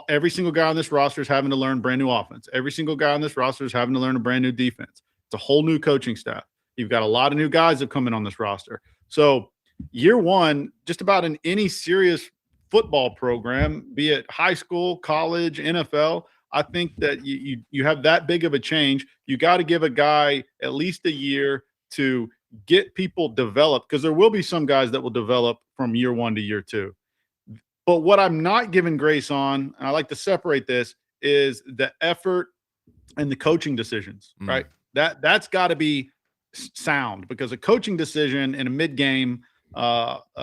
[SPEAKER 3] every single guy on this roster is having to learn brand new offense. Every single guy on this roster is having to learn a brand new defense. It's a whole new coaching staff. You've got a lot of new guys that come in on this roster. So year one, just about in any serious football program, be it high school, college, NFL, I think that you have that big of a change. You got to give a guy at least a year to get people developed, because there will be some guys that will develop from year one to year two. But what I'm not giving grace on, and I like to separate this, is the effort and the coaching decisions, right? That's got to be sound, because a coaching decision in a mid-game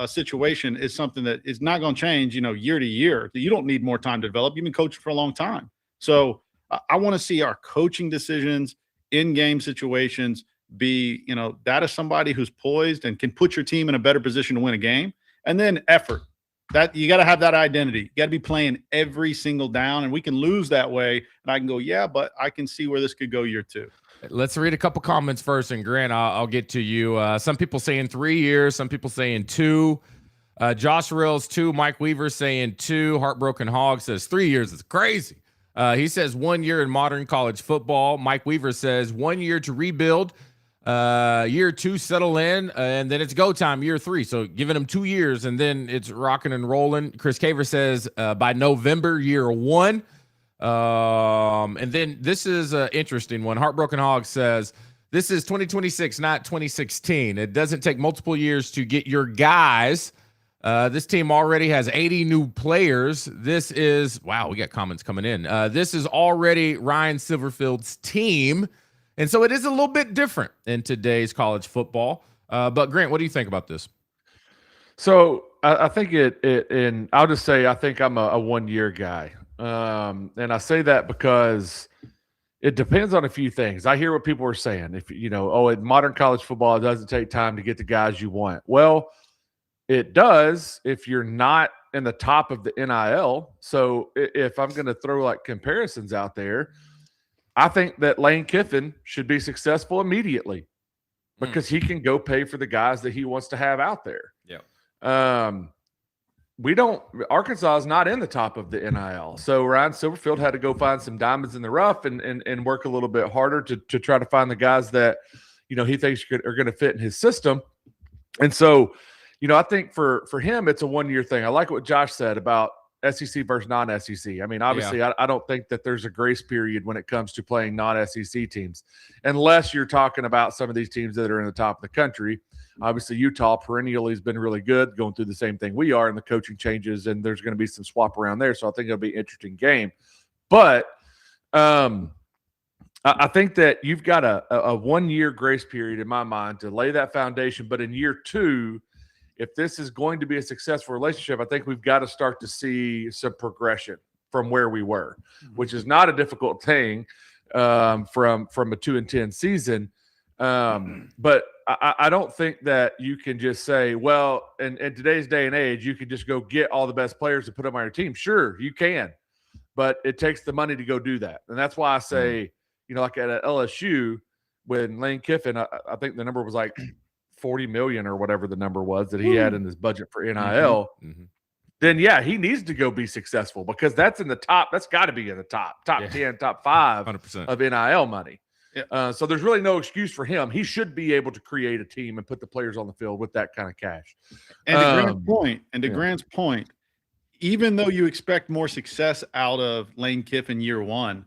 [SPEAKER 3] situation is something that is not going to change, year to year. You don't need more time to develop. You've been coaching for a long time. So I want to see our coaching decisions in game situations be, that is somebody who's poised and can put your team in a better position to win a game. And then effort, that you got to have that identity. You got to be playing every single down, and we can lose that way. And I can go, yeah, but I can see where this could go year two.
[SPEAKER 2] Let's read a couple comments first, and Grant, I'll get to you. Some people saying 3 years, some people saying 2. Josh Rails 2, Mike Weaver saying 2. Heartbroken Hog says 3 years is crazy. He says 1 year in modern college football. Mike Weaver says 1 year to rebuild, year 2 settle in, and then it's go time, year 3. So giving them 2 years, and then it's rocking and rolling. Chris Caver says by November, year 1. And then this is an interesting one. Heartbroken Hog says this is 2026, not 2016. It doesn't take multiple years to get your guys. This team already has 80 new players. This is, wow, we got comments coming in. This is already Ryan Silverfield's team. And so it is a little bit different in today's college football. But Grant, what do you think about this?
[SPEAKER 4] So I think and I'll just say, I think I'm a 1 year guy. And I say that because it depends on a few things. I hear what people are saying. If, in modern college football, it doesn't take time to get the guys you want. Well, it does if you're not in the top of the NIL. So if I'm going to throw like comparisons out there, I think that Lane Kiffin should be successful immediately because he can go pay for the guys that he wants to have out there.
[SPEAKER 2] Yeah.
[SPEAKER 4] Arkansas is not in the top of the NIL. So Ryan Silverfield had to go find some diamonds in the rough and work a little bit harder to try to find the guys that, he thinks are going to fit in his system. And so, I think for him, it's a 1 year thing. I like what Josh said about SEC versus non-SEC. I mean, obviously, I don't think that there's a grace period when it comes to playing non-SEC teams, unless you're talking about some of these teams that are in the top of the country. Obviously, Utah perennially has been really good, going through the same thing we are, and the coaching changes, and there's going to be some swap around there. So I think it'll be an interesting game. But I think that you've got a 1 year grace period in my mind to lay that foundation. But in year 2, if this is going to be a successful relationship, I think we've got to start to see some progression from where we were, which is not a difficult thing from a 2-10 season. But I don't think that you can just say, well, in today's day and age, you can just go get all the best players to put them on your team. Sure, you can, but it takes the money to go do that. And that's why I say, like at LSU, when Lane Kiffin, I think the number was like 40 million or whatever the number was that he had in his budget for NIL, then he needs to go be successful, because that's in the top. That's got to be in the top 10, top 5
[SPEAKER 2] 100%.
[SPEAKER 4] of NIL money. Yeah. So there's really no excuse for him. He should be able to create a team and put the players on the field with that kind of cash.
[SPEAKER 3] And to Grant's point, even though you expect more success out of Lane Kiffin year 1,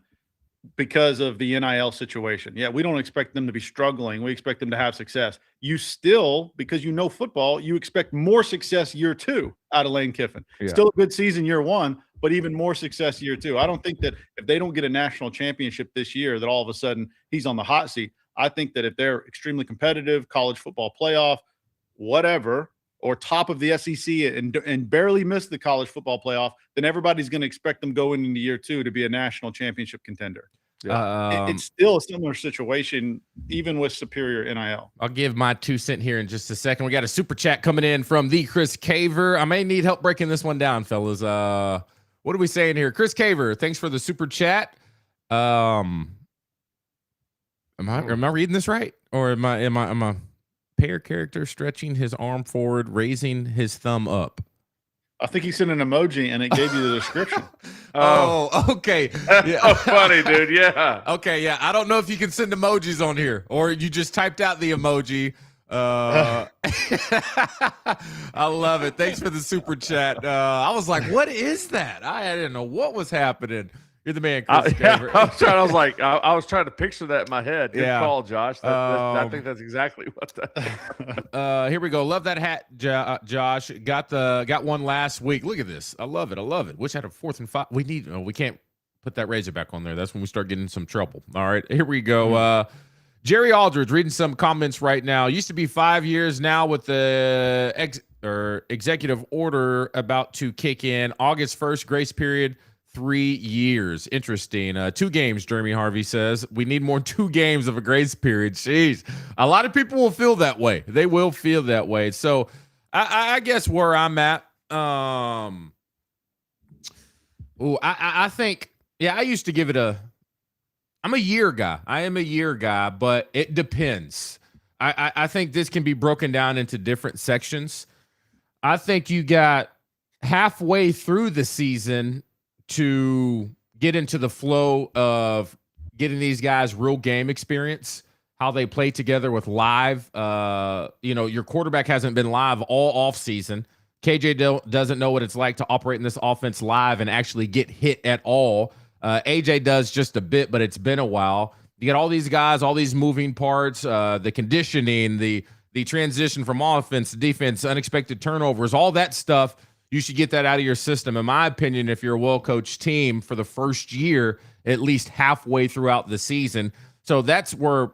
[SPEAKER 3] because of the NIL situation. Yeah, we don't expect them to be struggling. We expect them to have success. You still, because football, you expect more success year 2 out of Lane Kiffin. Yeah. Still a good season year 1, but even more success year 2. I don't think that if they don't get a national championship this year, that all of a sudden he's on the hot seat. I think that if they're extremely competitive, college football playoff, whatever, or top of the SEC and barely miss the college football playoff, then everybody's going to expect them going into year 2 to be a national championship contender. Yeah. It's still a similar situation, even with superior NIL.
[SPEAKER 2] I'll give my 2 cents here in just a second. We got a super chat coming in from the Chris Caver. I may need help breaking this one down, fellas. What are we saying here? Chris Caver, thanks for the super chat. Am I reading this right? Or am I pair character stretching his arm forward, raising his thumb up?
[SPEAKER 3] I think he sent an emoji and it gave you the description.
[SPEAKER 2] Oh, okay.
[SPEAKER 4] Yeah. Oh, funny, dude. Yeah.
[SPEAKER 2] Okay, yeah. I don't know if you can send emojis on here, or you just typed out the emoji. I love it. Thanks for the super chat. I was like, what is that? I didn't know what was happening. You're the man, Chris.
[SPEAKER 4] I was trying to picture that in my head. Good call, Josh. I think that's exactly what that.
[SPEAKER 2] Here we go. Love that hat, Josh. Got one last week. Look at this. I love it. Wish I had a 4th and 5. We can't put that Razorback on there. That's when we start getting some trouble. All right, here we go. Jerry Aldridge reading some comments right now. Used to be 5 years, now with the executive order about to kick in August 1st, grace period 3 years. Interesting. 2 games, Jeremy Harvey says. We need more 2 games of a grace period. Jeez. A lot of people will feel that way. They will feel that way. So I guess where I'm at, I think, I used to give it I'm a year guy. I am a year guy, but it depends. I think this can be broken down into different sections. I think you got halfway through the season to get into the flow of getting these guys real game experience, how they play together with live. Your quarterback hasn't been live all off season. KJ doesn't know what it's like to operate in this offense live and actually get hit at all. AJ does just a bit, but it's been a while. You got all these guys, all these moving parts, the conditioning, the transition from offense to defense, unexpected turnovers, all that stuff. You should get that out of your system, in my opinion, if you're a well-coached team for the first year, at least halfway throughout the season. So that's where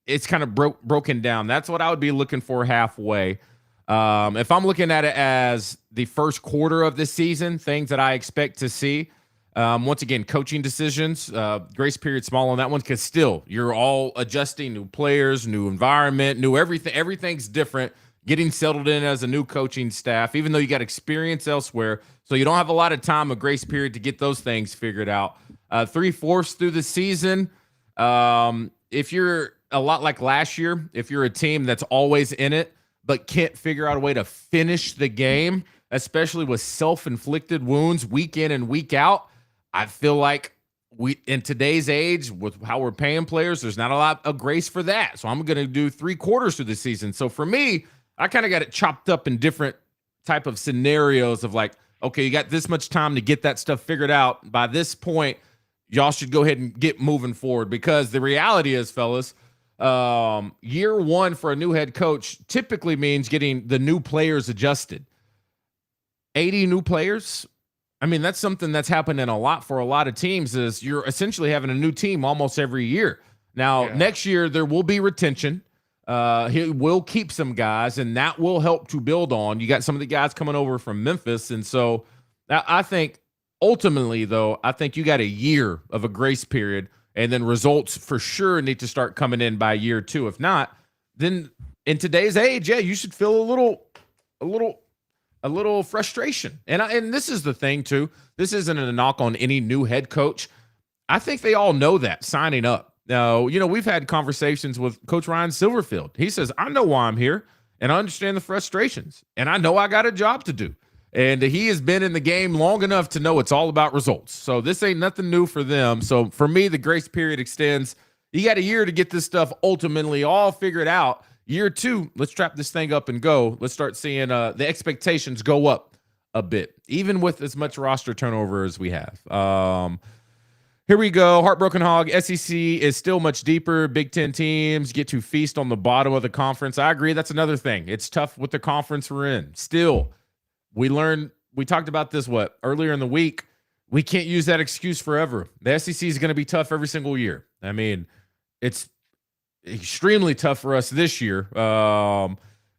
[SPEAKER 2] it's kind of broken down. That's what I would be looking for halfway. If I'm looking at it as the first quarter of the season, things that I expect to see, once again, coaching decisions, grace period small on that one, because still you're all adjusting, new players, new environment, new everything. Everything's different. Getting settled in as a new coaching staff, even though you got experience elsewhere. So you don't have a lot of time, a grace period to get those things figured out. 3/4 through the season. If you're a lot like last year, if you're a team that's always in it, but can't figure out a way to finish the game, especially with self-inflicted wounds week in and week out, I feel like in today's age, with how we're paying players, there's not a lot of grace for that. So I'm going to do 3/4 through the season. So for me, I kind of got it chopped up in different type of scenarios of like, okay, you got this much time to get that stuff figured out. By this point, y'all should go ahead and get moving forward, because the reality is, fellas, year one for a new head coach typically means getting the new players adjusted. 80 new players. I mean, that's something that's happening a lot for a lot of teams, is you're essentially having a new team almost every year. Now, next year, there will be retention. He will keep some guys, and that will help to build on. You got some of the guys coming over from Memphis. And so I think ultimately, though, I think you got a year of a grace period, and then results for sure need to start coming in by year two. If not, then in today's age, you should feel a little frustration. And this is the thing too. This isn't a knock on any new head coach. I think they all know that signing up. Now, we've had conversations with Coach Ryan Silverfield. He says, I know why I'm here, and I understand the frustrations, and I know I got a job to do. And he has been in the game long enough to know it's all about results. So this ain't nothing new for them. So for me, the grace period extends. You got a year to get this stuff ultimately all figured out. Year two, let's trap this thing up and go. Let's start seeing the expectations go up a bit, even with as much roster turnover as we have. Here we go. Heartbroken Hog. SEC is still much deeper. Big Ten teams get to feast on the bottom of the conference. I agree. That's another thing. It's tough with the conference we're in. Still, we talked about this, earlier in the week. We can't use that excuse forever. The SEC is going to be tough every single year. I mean, it's extremely tough for us this year.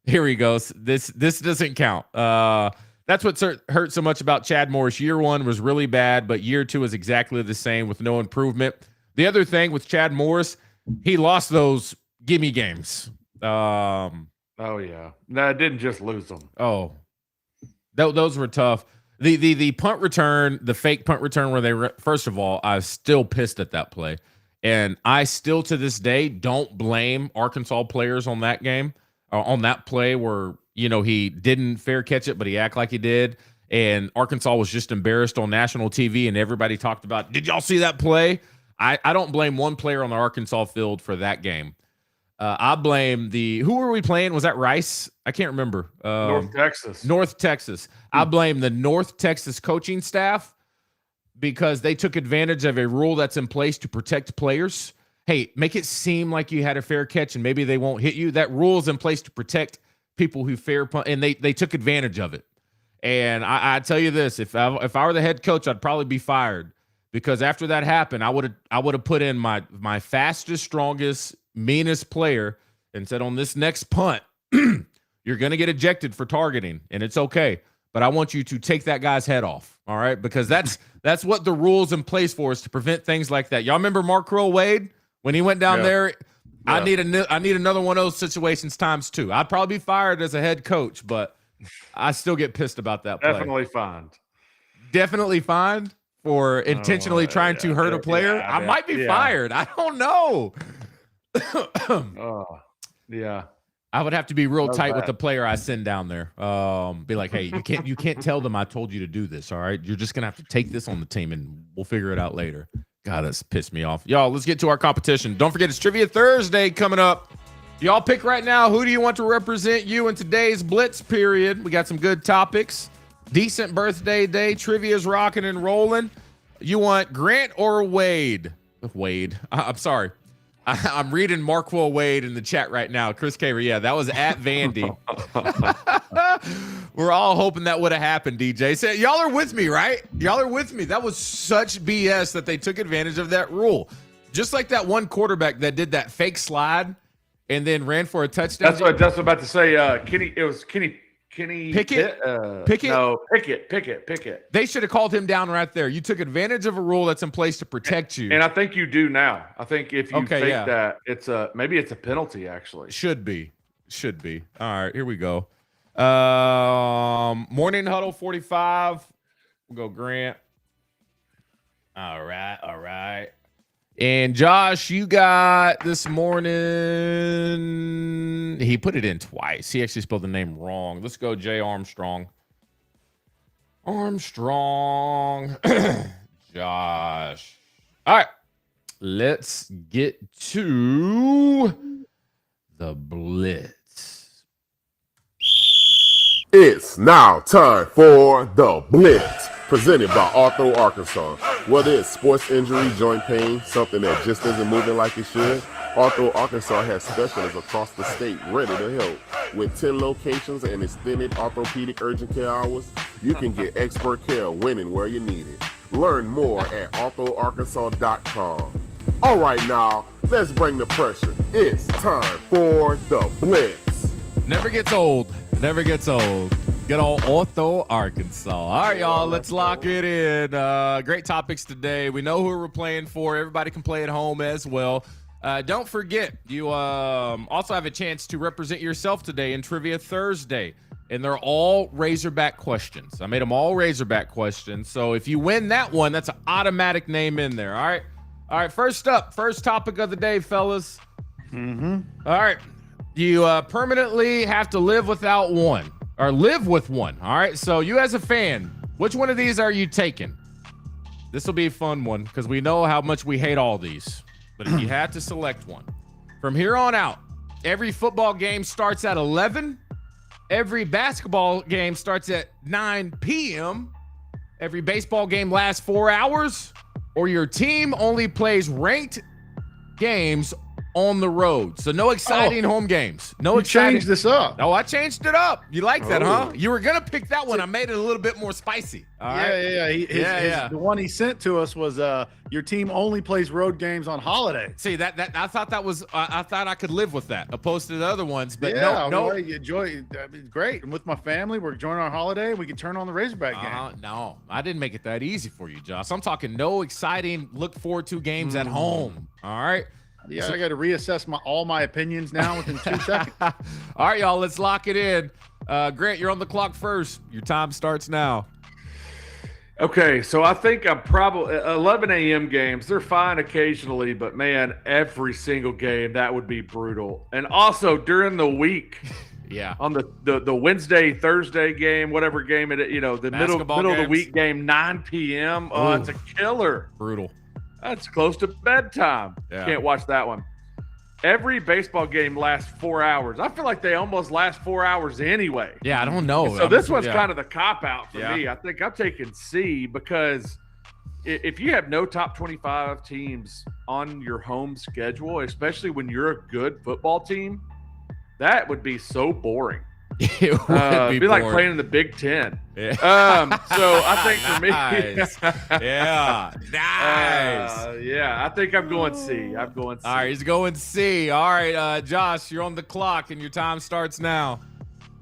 [SPEAKER 2] Here he goes. This doesn't count. That's what hurt so much about Chad Morris. Year one was really bad, but year two is exactly the same with no improvement. The other thing with Chad Morris, he lost those gimme games.
[SPEAKER 4] Oh yeah, no, I didn't just lose them.
[SPEAKER 2] Oh, those were tough. The punt return, the fake punt return where first of all, I was still pissed at that play. And I still, to this day, don't blame Arkansas players on that game, on that play where, he didn't fair catch it, but he acted like he did. And Arkansas was just embarrassed on national TV, and everybody talked about, did y'all see that play? I don't blame one player on the Arkansas field for that game. I blame who were we playing? Was that Rice? I can't remember.
[SPEAKER 4] North Texas.
[SPEAKER 2] North Texas. I blame the North Texas coaching staff, because they took advantage of a rule that's in place to protect players. Hey, make it seem like you had a fair catch and maybe they won't hit you. That rule is in place to protect people who fair punt, and they took advantage of it. And I tell you this, if I were the head coach, I'd probably be fired, because after that happened, I would have put in my fastest, strongest, meanest player and said, on this next punt, you're going to get ejected for targeting, and it's okay. But I want you to take that guy's head off, all right? Because that's what the rule's in place for, is to prevent things like that. Y'all remember Markrell Wade when he went down there? Yeah. I need another one of those situations times two. I'd probably be fired as a head coach, but I still get pissed about that play.
[SPEAKER 4] Definitely fined
[SPEAKER 2] for intentionally trying to hurt a player.
[SPEAKER 4] Yeah,
[SPEAKER 2] I might be fired. I don't know.
[SPEAKER 4] Yeah.
[SPEAKER 2] I would have to be real tight with the player I send down there. Be like, hey, you can't tell them I told you to do this. All right, you're just gonna have to take this on the team, and we'll figure it out later. God, that's pissed me off. Y'all, let's get to our competition. Don't forget, it's Trivia Thursday coming up. Y'all pick right now. Who do you want to represent you in today's Blitz period? We got some good topics. Decent birthday day. Trivia's rocking and rolling. You want Grant or Wade? Wade. I'm sorry. I'm reading Markwell Wade in the chat right now. Chris Caver, yeah, that was at Vandy. We're all hoping that would have happened, DJ. So, y'all are with me, right? Y'all are with me. That was such BS that they took advantage of that rule. Just like that one quarterback that did that fake slide and then ran for a touchdown.
[SPEAKER 4] That's what I was about to say. Kenny
[SPEAKER 2] Pickett? Pickett?
[SPEAKER 4] No, Pickett.
[SPEAKER 2] They should have called him down right there. You took advantage of a rule that's in place to protect you.
[SPEAKER 4] And I think you do now. I think if you fake that, maybe it's a penalty, actually.
[SPEAKER 2] Should be. All right, here we go. Morning Huddle 45. We'll go Grant. All right. And Josh, you got this morning. He put it in twice. He actually spelled the name wrong. Let's go Jay Armstrong. Josh. All right. Let's get to the Blitz.
[SPEAKER 5] It's now time for the Blitz, presented by Arthur, Arkansas. Whether it's sports injury, joint pain, something that just isn't moving like it should, Arthur, Arkansas has specialists across the state ready to help. With 10 locations and extended orthopedic urgent care hours, you can get expert care when and where you need it. Learn more at arthurarkansas.com. All right, now, let's bring the pressure. It's time for the Blitz.
[SPEAKER 2] Never gets old. Never gets old. Good old Ortho, Arkansas. All right, y'all, let's lock it in. Great topics today. We know who we're playing for. Everybody can play at home as well. Don't forget, you also have a chance to represent yourself today in Trivia Thursday. And they're all Razorback questions. I made them all Razorback questions. So if you win that one, that's an automatic name in there. All right. All right. First up, first topic of the day, fellas. All right. You permanently have to live without one or live with one. All right. So you as a fan, which one of these are you taking? This will be a fun one because we know how much we hate all these. But if you had to select one, from here on out, every football game starts at 11. Every basketball game starts at 9 p.m. Every baseball game lasts 4 hours. Or your team only plays ranked games on the road. So no exciting home games. No exciting.
[SPEAKER 3] Change this up.
[SPEAKER 2] Oh, I changed it up. You like that, huh? You were going to pick that one. I made it a little bit more spicy. All right?
[SPEAKER 3] Yeah. The one he sent to us was your team only plays road games on holiday.
[SPEAKER 2] See, that I thought that was I thought I could live with that opposed to the other ones, but
[SPEAKER 3] no. You enjoy it's great. And with my family, we're enjoying our holiday. We can turn on the Razorback game.
[SPEAKER 2] No, I didn't make it that easy for you, Josh. I'm talking no exciting look forward to games at home. All right.
[SPEAKER 3] Yeah, so, I got to reassess all my opinions now within 2 seconds.
[SPEAKER 2] All right, y'all, let's lock it in. Grant, you're on the clock first. Your time starts now.
[SPEAKER 4] Okay, so I think I'm probably 11 a.m. games. They're fine occasionally, but man, every single game that would be brutal. And also during the week, on the Wednesday, Thursday game, whatever game it, the middle of the week game, 9 p.m. Oh, it's a killer.
[SPEAKER 2] Brutal.
[SPEAKER 4] That's close to bedtime. Yeah. Can't watch that one. Every baseball game lasts 4 hours. I feel like they almost last 4 hours anyway.
[SPEAKER 2] Yeah, I don't know.
[SPEAKER 4] So this one's kind of the cop-out for me. I think I'm taking C because if you have no top 25 teams on your home schedule, especially when you're a good football team, that would be so boring.
[SPEAKER 2] It would
[SPEAKER 4] be like playing in the Big Ten. Yeah. So I think for me,
[SPEAKER 2] nice.
[SPEAKER 4] I think I'm going C. I'm going C.
[SPEAKER 2] All right, he's going C. All right, Josh, you're on the clock and your time starts now.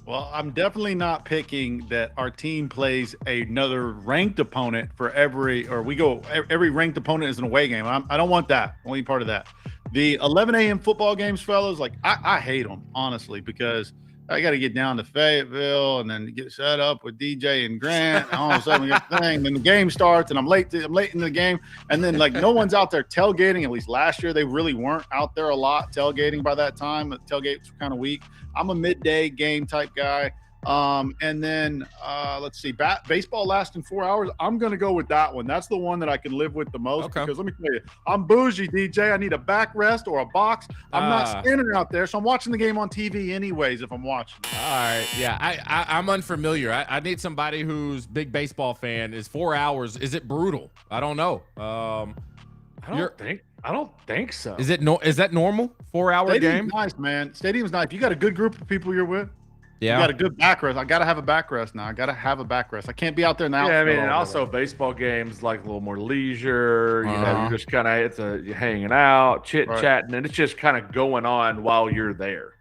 [SPEAKER 3] Well, I'm definitely not picking that our team plays another ranked opponent for every ranked opponent is an away game. I don't want that. Only part of that. The 11 a.m. football games, fellas, like I hate them, honestly, because I got to get down to Fayetteville and then get set up with DJ and Grant. And all of a sudden, we get the thing. Then the game starts, and I'm late in the game. And then, like, no one's out there tailgating. At least last year, they really weren't out there a lot tailgating by that time. The tailgates were kind of weak. I'm a midday game type guy. And then let's see, baseball lasting 4 hours. I'm going to go with that one. That's the one that I can live with the most because let me tell you, I'm bougie, DJ. I need a backrest or a box. I'm not standing out there, so I'm watching the game on TV anyways if I'm watching.
[SPEAKER 2] All right. Yeah, I'm unfamiliar. I need somebody who's big baseball fan. Is 4 hours, is it brutal? I don't know. I
[SPEAKER 4] don't think so.
[SPEAKER 2] Is that normal? 4 hour game?
[SPEAKER 3] Nice, man. Stadium's nice. If you got a good group of people you're with,
[SPEAKER 2] yeah,
[SPEAKER 3] you got a good backrest. I got to have a backrest now. I can't be out there now.
[SPEAKER 4] Yeah, I mean, and also baseball games like a little more leisure. You know, you're just kind of you're hanging out, chit-chatting, and it's just kind of going on while you're there.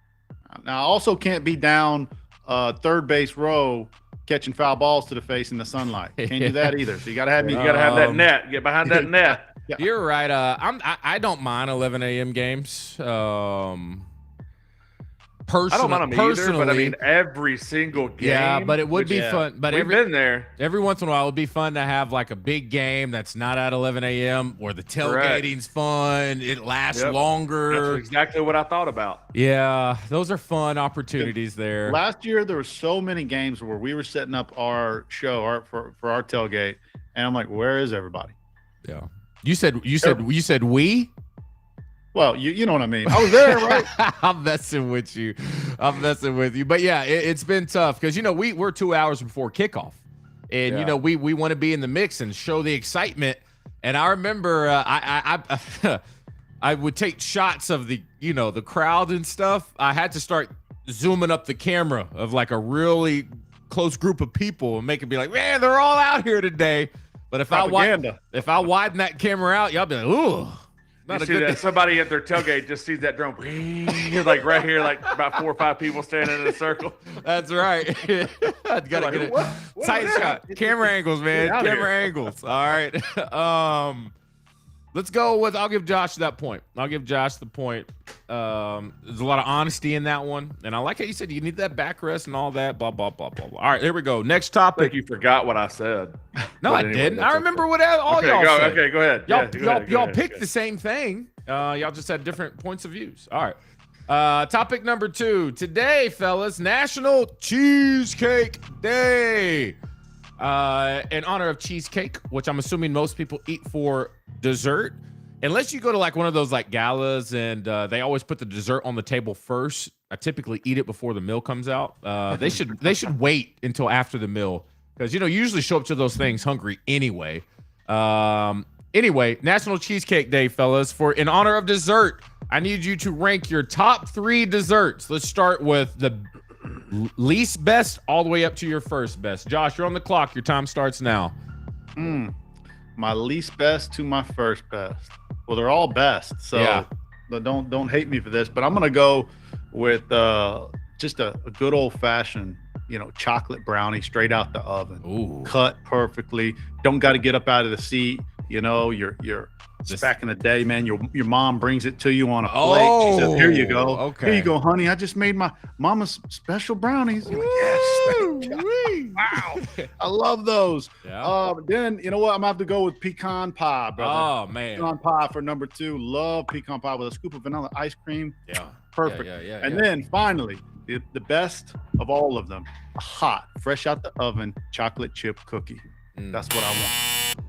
[SPEAKER 3] Now, I also can't be down third base row catching foul balls to the face in the sunlight. Can't do that either. So you got to have me.
[SPEAKER 4] You got to have that net. Get behind that net.
[SPEAKER 2] Yeah. You're right. I don't mind 11 a.m. games.
[SPEAKER 4] I don't mind them either, but I mean every single game.
[SPEAKER 2] Yeah, but it would be fun. But
[SPEAKER 4] we've been there.
[SPEAKER 2] Every once in a while, it would be fun to have like a big game that's not at 11 a.m. where the tailgating's fun. It lasts longer.
[SPEAKER 4] That's exactly what I thought about.
[SPEAKER 2] Yeah, those are fun opportunities there.
[SPEAKER 3] Last year, there were so many games where we were setting up our show for our tailgate, and I'm like, where is everybody?
[SPEAKER 2] Yeah. You said we?
[SPEAKER 3] Well, you know what I mean. I was there, right?
[SPEAKER 2] I'm messing with you. But yeah, it's been tough because we're 2 hours before kickoff, and we want to be in the mix and show the excitement. And I remember I would take shots of the crowd and stuff. I had to start zooming up the camera of like a really close group of people and make it be like, man, they're all out here today. But if I widen that camera out, y'all be like, ooh.
[SPEAKER 4] You see that somebody at their tailgate just sees that drone, like right here, like about 4 or 5 people standing in a circle.
[SPEAKER 2] That's right. Gotta get it tight shot. Camera angles, man. Camera angles. All right. Let's go with. I'll give Josh that point. I'll give Josh the point. There's a lot of honesty in that one, and I like how you said you need that back rest and all that. Blah blah blah blah blah. All right, here we go. Next topic.
[SPEAKER 4] I think you forgot what I said.
[SPEAKER 2] No, I didn't. I remember what all y'all said.
[SPEAKER 4] Okay, go ahead.
[SPEAKER 2] Y'all picked the same thing. Y'all just had different points of views. All right. Topic number 2 today, fellas. National Cheesecake Day. In honor of cheesecake, which I'm assuming most people eat for dessert, unless you go to like one of those like galas and they always put the dessert on the table first. I typically eat it before the meal comes out. They should wait until after the meal because you usually show up to those things hungry anyway. Anyway, National Cheesecake Day, fellas. In honor of dessert, I need you to rank your top 3 desserts. Let's start with the least best all the way up to your first best. Josh, you're on the clock. Your time starts now.
[SPEAKER 3] My least best to my first best. Well, they're all best, so don't hate me for this, but I'm gonna go with just a good old fashioned chocolate brownie straight out the oven.
[SPEAKER 2] Ooh.
[SPEAKER 3] Cut perfectly. Don't got to get up out of the seat. You're back in the day, man. Your mom brings it to you on a plate. She says, "Here you go.
[SPEAKER 2] Okay.
[SPEAKER 3] Here you go, honey. I just made my mama's special brownies." You're like, yes, thank you. Wow, I love those.
[SPEAKER 2] Yeah.
[SPEAKER 3] Then you know what? I'm gonna have to go with pecan pie, brother.
[SPEAKER 2] Oh man,
[SPEAKER 3] pecan pie for number 2. Love pecan pie with a scoop of vanilla ice cream.
[SPEAKER 2] Yeah,
[SPEAKER 3] perfect.
[SPEAKER 2] Yeah.
[SPEAKER 3] And then finally, the best of all of them, hot, fresh out the oven, chocolate chip cookie. That's what I want.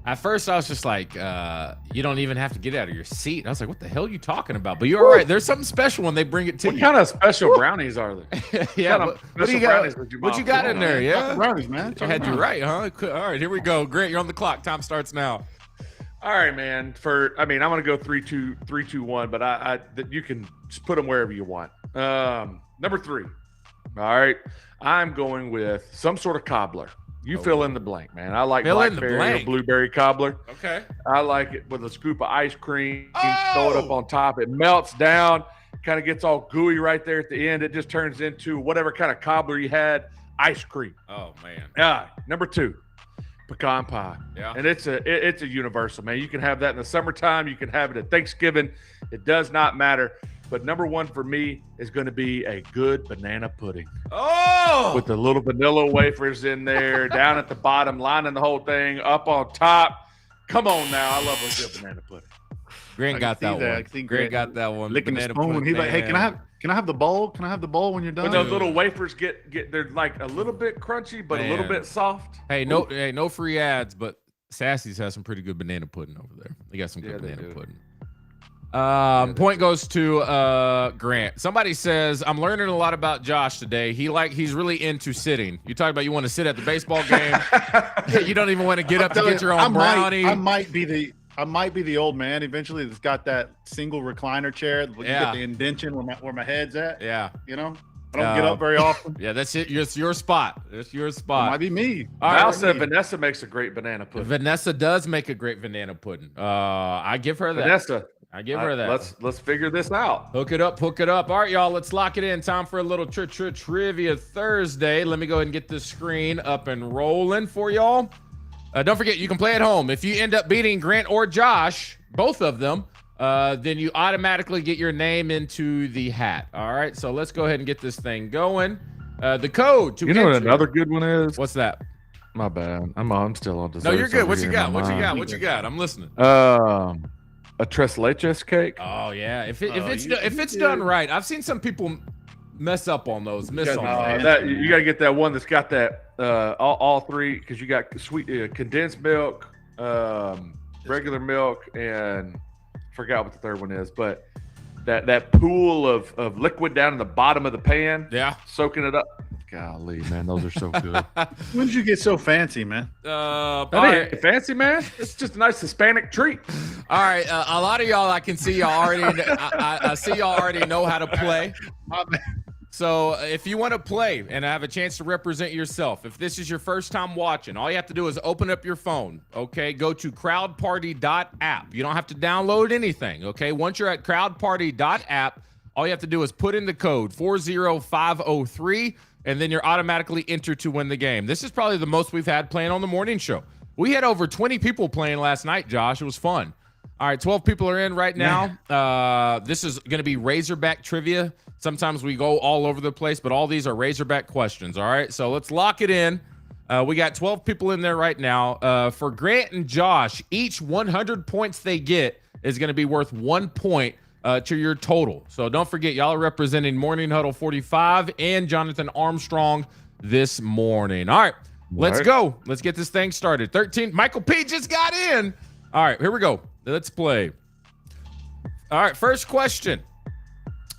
[SPEAKER 2] At first, I was just like, you don't even have to get out of your seat. And I was like, what the hell are you talking about? But you're right. There's something special when they bring it to you.
[SPEAKER 4] What kind of special brownies are there?
[SPEAKER 2] Yeah. What do you got in there? Yeah.
[SPEAKER 3] Brownies, man.
[SPEAKER 2] I had you right, huh? All right, here we go. Grant, you're on the clock. Time starts now.
[SPEAKER 4] All right, man. I'm going to go 3-2-1, but you can just put them wherever you want. Number 3. All right. I'm going with some sort of cobbler. You fill in the blank, man. I like blackberry or blueberry cobbler.
[SPEAKER 2] Okay.
[SPEAKER 4] I like it with a scoop of ice cream. Throw it up on top. It melts down. Kind of gets all gooey right there at the end. It just turns into whatever kind of cobbler you had. Ice cream.
[SPEAKER 2] Oh man.
[SPEAKER 4] Yeah. Number 2, pecan pie.
[SPEAKER 2] Yeah.
[SPEAKER 4] And it's a universal, man. You can have that in the summertime. You can have it at Thanksgiving. It does not matter. But number 1 for me is going to be a good banana pudding.
[SPEAKER 2] Oh!
[SPEAKER 4] With the little vanilla wafers in there, down at the bottom, lining the whole thing, up on top. Come on now. I love a good banana pudding.
[SPEAKER 2] Grant got that one. Grant got that one.
[SPEAKER 3] Licking the spoon. He's like, hey, can I have the bowl? Can I have the bowl when you're done?
[SPEAKER 4] When those little wafers they're like a little bit crunchy, but a little bit soft.
[SPEAKER 2] Hey, no free ads, but Sassy's has some pretty good banana pudding over there. They got some good banana pudding. Point goes to Grant. Somebody says, I'm learning a lot about Josh today. He's really into sitting. You talk about you want to sit at the baseball game. You don't even want to get up to get your own brownie.
[SPEAKER 3] I might be the old man eventually that's got that single recliner chair. You get the indention where my head's at.
[SPEAKER 2] Yeah.
[SPEAKER 3] I don't get up very often.
[SPEAKER 2] Yeah, that's it. It's your spot. It's your spot.
[SPEAKER 3] It might be me.
[SPEAKER 4] Al said Vanessa makes a great banana pudding.
[SPEAKER 2] Vanessa does make a great banana pudding. I give her that.
[SPEAKER 4] Vanessa.
[SPEAKER 2] I give her that.
[SPEAKER 4] Let's figure this out.
[SPEAKER 2] Hook it up. All right, y'all. Let's lock it in. Time for a little trivia Thursday. Let me go ahead and get this screen up and rolling for y'all. Don't forget, you can play at home. If you end up beating Grant or Josh, both of them, then you automatically get your name into the hat. All right, so let's go ahead and get this thing going. The code to
[SPEAKER 4] know what another good one is?
[SPEAKER 2] What's that?
[SPEAKER 4] My bad. I'm still on dessert.
[SPEAKER 2] No, you're good. What you got? What you got? I'm listening.
[SPEAKER 4] A tres leches cake.
[SPEAKER 2] Oh yeah, if it's done right. I've seen some people mess up on those.
[SPEAKER 4] You got to get that one that's got that all 3 because you got sweet condensed milk, regular milk, and forgot what the third one is. But that pool of liquid down in the bottom of the pan.
[SPEAKER 2] Yeah.
[SPEAKER 4] Soaking it up. Golly, man, those are so good.
[SPEAKER 3] When did you get so fancy, man?
[SPEAKER 2] All
[SPEAKER 4] That
[SPEAKER 2] right.
[SPEAKER 4] ain't fancy, man. It's just a nice Hispanic treat.
[SPEAKER 2] All right. A lot of y'all, I can see y'all already. I see y'all already know how to play.
[SPEAKER 3] My man.
[SPEAKER 2] So if you want to play and have a chance to represent yourself, if this is your first time watching, all you have to do is open up your phone, okay? Go to crowdparty.app. You don't have to download anything, okay? Once you're at crowdparty.app, all you have to do is put in the code 40503, and then you're automatically entered to win the game. This is probably the most we've had playing on the morning show. We had over 20 people playing last night, Josh. It was fun. All right, 12 people are in right now. This is going to be Razorback trivia. Sometimes we go all over the place, but all these are Razorback questions, all right? So let's lock it in. We got 12 people in there right now. For Grant and Josh, each 100 points they get is going to be worth 1 point to your total. So don't forget, y'all are representing Morning Huddle 45 and Jonathan Armstrong this morning. All right, let's go. Let's get this thing started. 13, Michael P. just got in. All right, here we go. Let's play. All right, first question.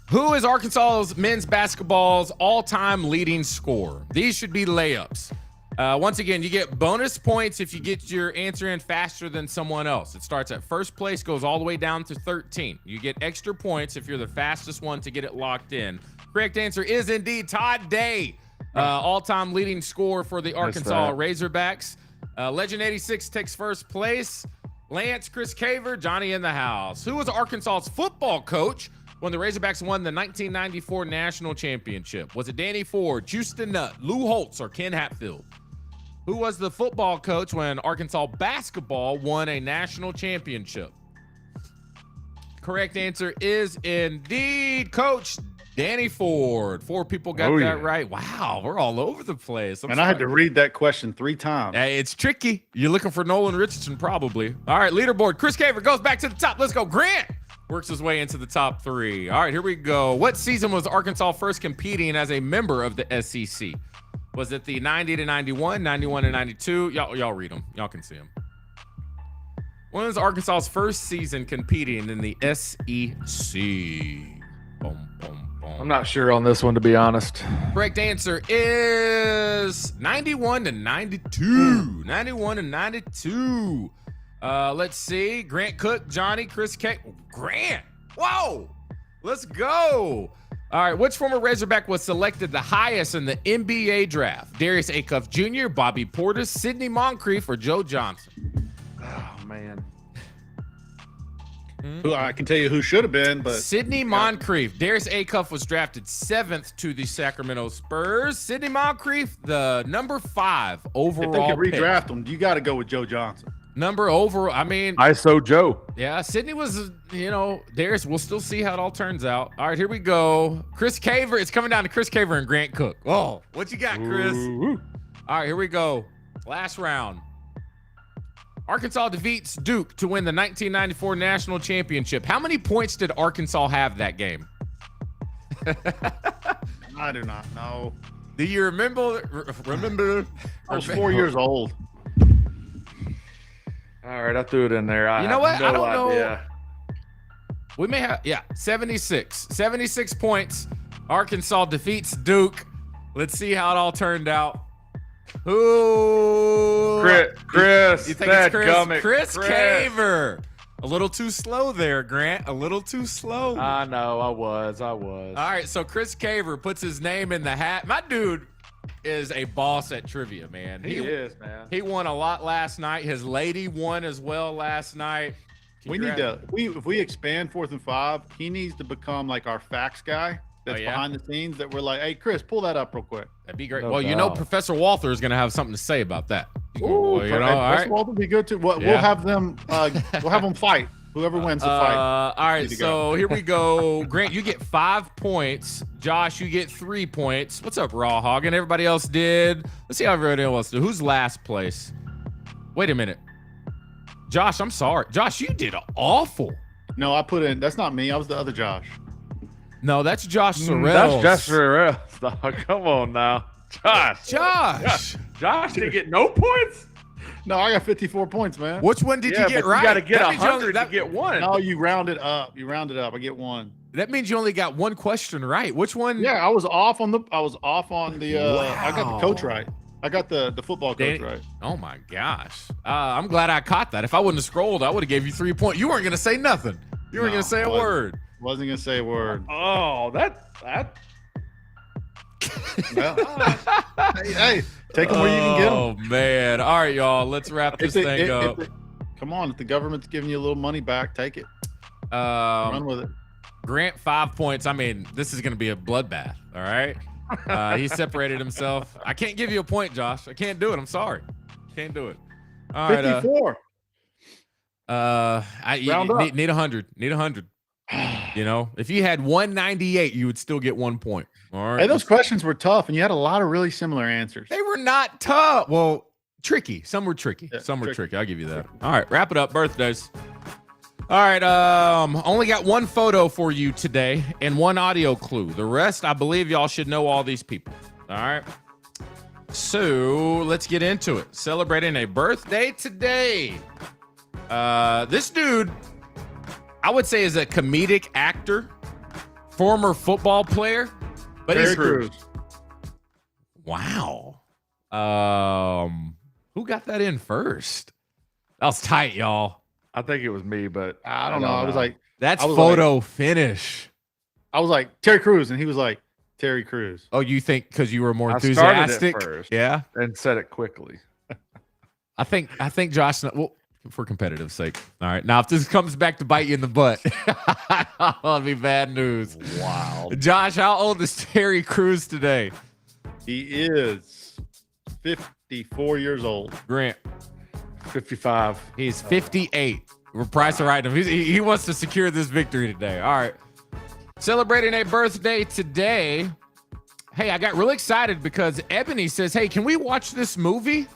[SPEAKER 2] Who is Arkansas's men's basketball's all-time leading scorer? These should be layups. Once again, you get bonus points if you get your answer in faster than someone else. It starts at first place, goes all the way down to 13. You get extra points if you're the fastest one to get it locked in. Correct answer is indeed Todd Day, all-time leading scorer for the Arkansas Razorbacks. Legend 86 takes first place. Lance, Chris Caver, Johnny in the house. Who was Arkansas's football coach when the Razorbacks won the 1994 national championship? Was it Danny Ford, Houston Nutt, Lou Holtz, or Ken Hatfield? Who was the football coach when Arkansas basketball won a national championship? Correct answer is indeed Coach Danny Ford. 4 people got that right. Wow, we're all over the place.
[SPEAKER 3] I had to read that question 3 times.
[SPEAKER 2] Hey, it's tricky. You're looking for Nolan Richardson, probably. All right, leaderboard. Chris Caver goes back to the top. Let's go. Grant works his way into the top 3. All right, here we go. What season was Arkansas first competing as a member of the SEC? Was it the 90-91, 91-92? Y'all read them. Y'all can see them. When was Arkansas's first season competing in the SEC? Boom, boom.
[SPEAKER 4] I'm not sure on this one, to be honest.
[SPEAKER 2] Correct answer is 91-92. 91-92. Let's see. Grant Cook, Johnny, Chris K. Grant. Whoa. Let's go. All right. Which former Razorback was selected the highest in the NBA draft? Darius Acuff Jr., Bobby Portis, Sidney Moncrief, or Joe Johnson?
[SPEAKER 4] Oh, man.
[SPEAKER 3] Who I can tell you who should have been, but
[SPEAKER 2] Sidney Moncrief. Darius Acuff was drafted 7th to the Sacramento Spurs. Sidney Moncrief, the number 5 overall.
[SPEAKER 3] if they could
[SPEAKER 2] pick.
[SPEAKER 3] redraft him, you got to go with Joe Johnson.
[SPEAKER 2] Number overall. I mean,
[SPEAKER 4] ISO Joe.
[SPEAKER 2] yeah, Sidney was, Darius. We'll still see how it all turns out. All right, here we go. Chris Caver. It's coming down to Chris Caver and Grant Cook. Oh, what you got, Chris?
[SPEAKER 4] Ooh.
[SPEAKER 2] All right, here we go. Last round. Arkansas defeats Duke to win the 1994 national championship. How many points did Arkansas have that game?
[SPEAKER 3] I do not know.
[SPEAKER 2] Do you remember?
[SPEAKER 3] I was 4 years old.
[SPEAKER 4] All right, I threw it in there.
[SPEAKER 2] You know what?
[SPEAKER 4] Have no
[SPEAKER 2] I don't
[SPEAKER 4] idea.
[SPEAKER 2] know. We may have, 76. 76 points. Arkansas defeats Duke. Let's see how it all turned out. Who?
[SPEAKER 4] Chris.
[SPEAKER 2] You think it's Chris Caver. A little too slow there, Grant. A little too slow.
[SPEAKER 4] I know. I was.
[SPEAKER 2] All right, so Chris Caver puts his name in the hat. My dude is a boss at trivia, man.
[SPEAKER 4] He is, man.
[SPEAKER 2] He won a lot last night. His lady won as well last night.
[SPEAKER 3] We need to. If we expand 4th and 5, he needs to become like our facts guy. That's behind the scenes. That we're like, hey, Chris, pull that up real quick.
[SPEAKER 2] That'd be great.
[SPEAKER 4] No
[SPEAKER 2] well,
[SPEAKER 4] doubt.
[SPEAKER 2] Professor Walther is going to have something to say about that.
[SPEAKER 3] Ooh,
[SPEAKER 2] all right.
[SPEAKER 3] Walter be good too. We'll have them. We'll have them fight. Whoever wins the fight.
[SPEAKER 2] All right, so here we go. Grant, you get 5 points. Josh, you get 3 points. What's up, Raw Hog? And everybody else did. Let's see how everybody else did. Who's last place? Wait a minute. Josh, I'm sorry. Josh, you did awful.
[SPEAKER 3] No, I put in. That's not me. I was the other Josh.
[SPEAKER 2] No, that's Josh Sorrell.
[SPEAKER 4] That's Josh Sorrell. Come on now. Josh didn't get no points?
[SPEAKER 3] No, I got 54 points, man.
[SPEAKER 2] Which one did you get right?
[SPEAKER 4] You got to get
[SPEAKER 2] That means
[SPEAKER 4] 100 to get 1.
[SPEAKER 3] No, you round it up. I get 1.
[SPEAKER 2] That means you only got one question right. Which one?
[SPEAKER 3] Yeah, I was off on the. I got the coach right. I got the football coach right.
[SPEAKER 2] Oh my gosh! I'm glad I caught that. If I wouldn't have scrolled, I would have gave you 3 points. You weren't gonna say nothing. You weren't gonna say a word.
[SPEAKER 3] Wasn't gonna say a word.
[SPEAKER 4] Oh, that.
[SPEAKER 3] Well, hey, take them where you can get them.
[SPEAKER 2] Oh man! All right, y'all. Let's wrap this thing up.
[SPEAKER 3] Come on, if the government's giving you a little money back, take it. Run with it.
[SPEAKER 2] Grant 5 points. I mean, this is going to be a bloodbath. All right. He separated himself. I can't give you a point, Josh. I can't do it. I'm sorry. Can't do it. All right.
[SPEAKER 3] 54.
[SPEAKER 2] Need 100. Need 100. You know, if you had 198, you would still get 1 point. All right.
[SPEAKER 3] Hey, those questions were tough, and you had a lot of really similar answers.
[SPEAKER 2] They were not tough. Well, tricky. Some were tricky.
[SPEAKER 3] Yeah,
[SPEAKER 2] Some were tricky. I'll give you that. All right. Wrap it up. Birthdays. All right, only got one photo for you today and one audio clue. The rest, I believe y'all should know all these people. All right. So let's get into it. Celebrating a birthday today. This dude, I would say, is a comedic actor, former football player, but
[SPEAKER 3] Terry
[SPEAKER 2] he's
[SPEAKER 3] Crews.
[SPEAKER 2] Wow. Who got that in first? That was tight, y'all.
[SPEAKER 4] I think it was me, but
[SPEAKER 3] I don't know. I was like,
[SPEAKER 2] That's
[SPEAKER 3] was
[SPEAKER 2] photo finish.
[SPEAKER 3] I was like Terry Crews, and he was like Terry Crews.
[SPEAKER 2] Oh, you think because you were more
[SPEAKER 4] I started
[SPEAKER 2] enthusiastic?
[SPEAKER 4] it first.
[SPEAKER 2] Yeah.
[SPEAKER 4] And said it quickly.
[SPEAKER 2] I think Josh. Well, for competitive sake. All right. Now, if this comes back to bite you in the butt, that'll be bad news.
[SPEAKER 3] Wow.
[SPEAKER 2] Josh, how old is Terry Crews today?
[SPEAKER 3] He is 54 years old.
[SPEAKER 2] Grant.
[SPEAKER 4] 55.
[SPEAKER 2] He's 58. We're price right him. He wants to secure this victory today. All right. Celebrating a birthday today. Hey, I got really excited because Ebony says, hey, can we watch this movie?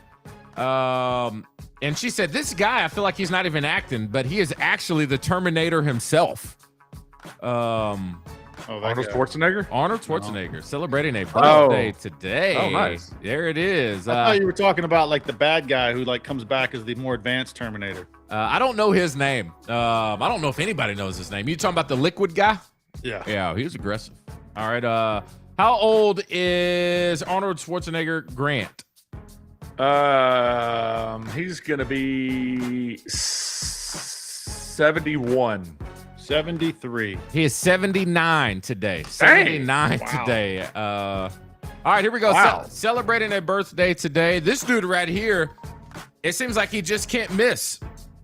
[SPEAKER 2] And she said, this guy, I feel like he's not even acting, but he is actually the Terminator himself.
[SPEAKER 4] Arnold Schwarzenegger?
[SPEAKER 2] Arnold Schwarzenegger celebrating a birthday today.
[SPEAKER 4] Oh, nice.
[SPEAKER 2] There it is.
[SPEAKER 3] I thought you were talking about like the bad guy who like comes back as the more advanced Terminator.
[SPEAKER 2] I don't know his name. I don't know if anybody knows his name. You talking about the liquid guy?
[SPEAKER 3] Yeah.
[SPEAKER 2] Yeah, he was aggressive. All right. How old is Arnold Schwarzenegger? Grant.
[SPEAKER 4] He's gonna be 71.
[SPEAKER 3] 73.
[SPEAKER 2] He is 79 today. 79 today. All right, here we go.
[SPEAKER 4] Wow.
[SPEAKER 2] Celebrating a birthday today. This dude right here, it seems like he just can't miss.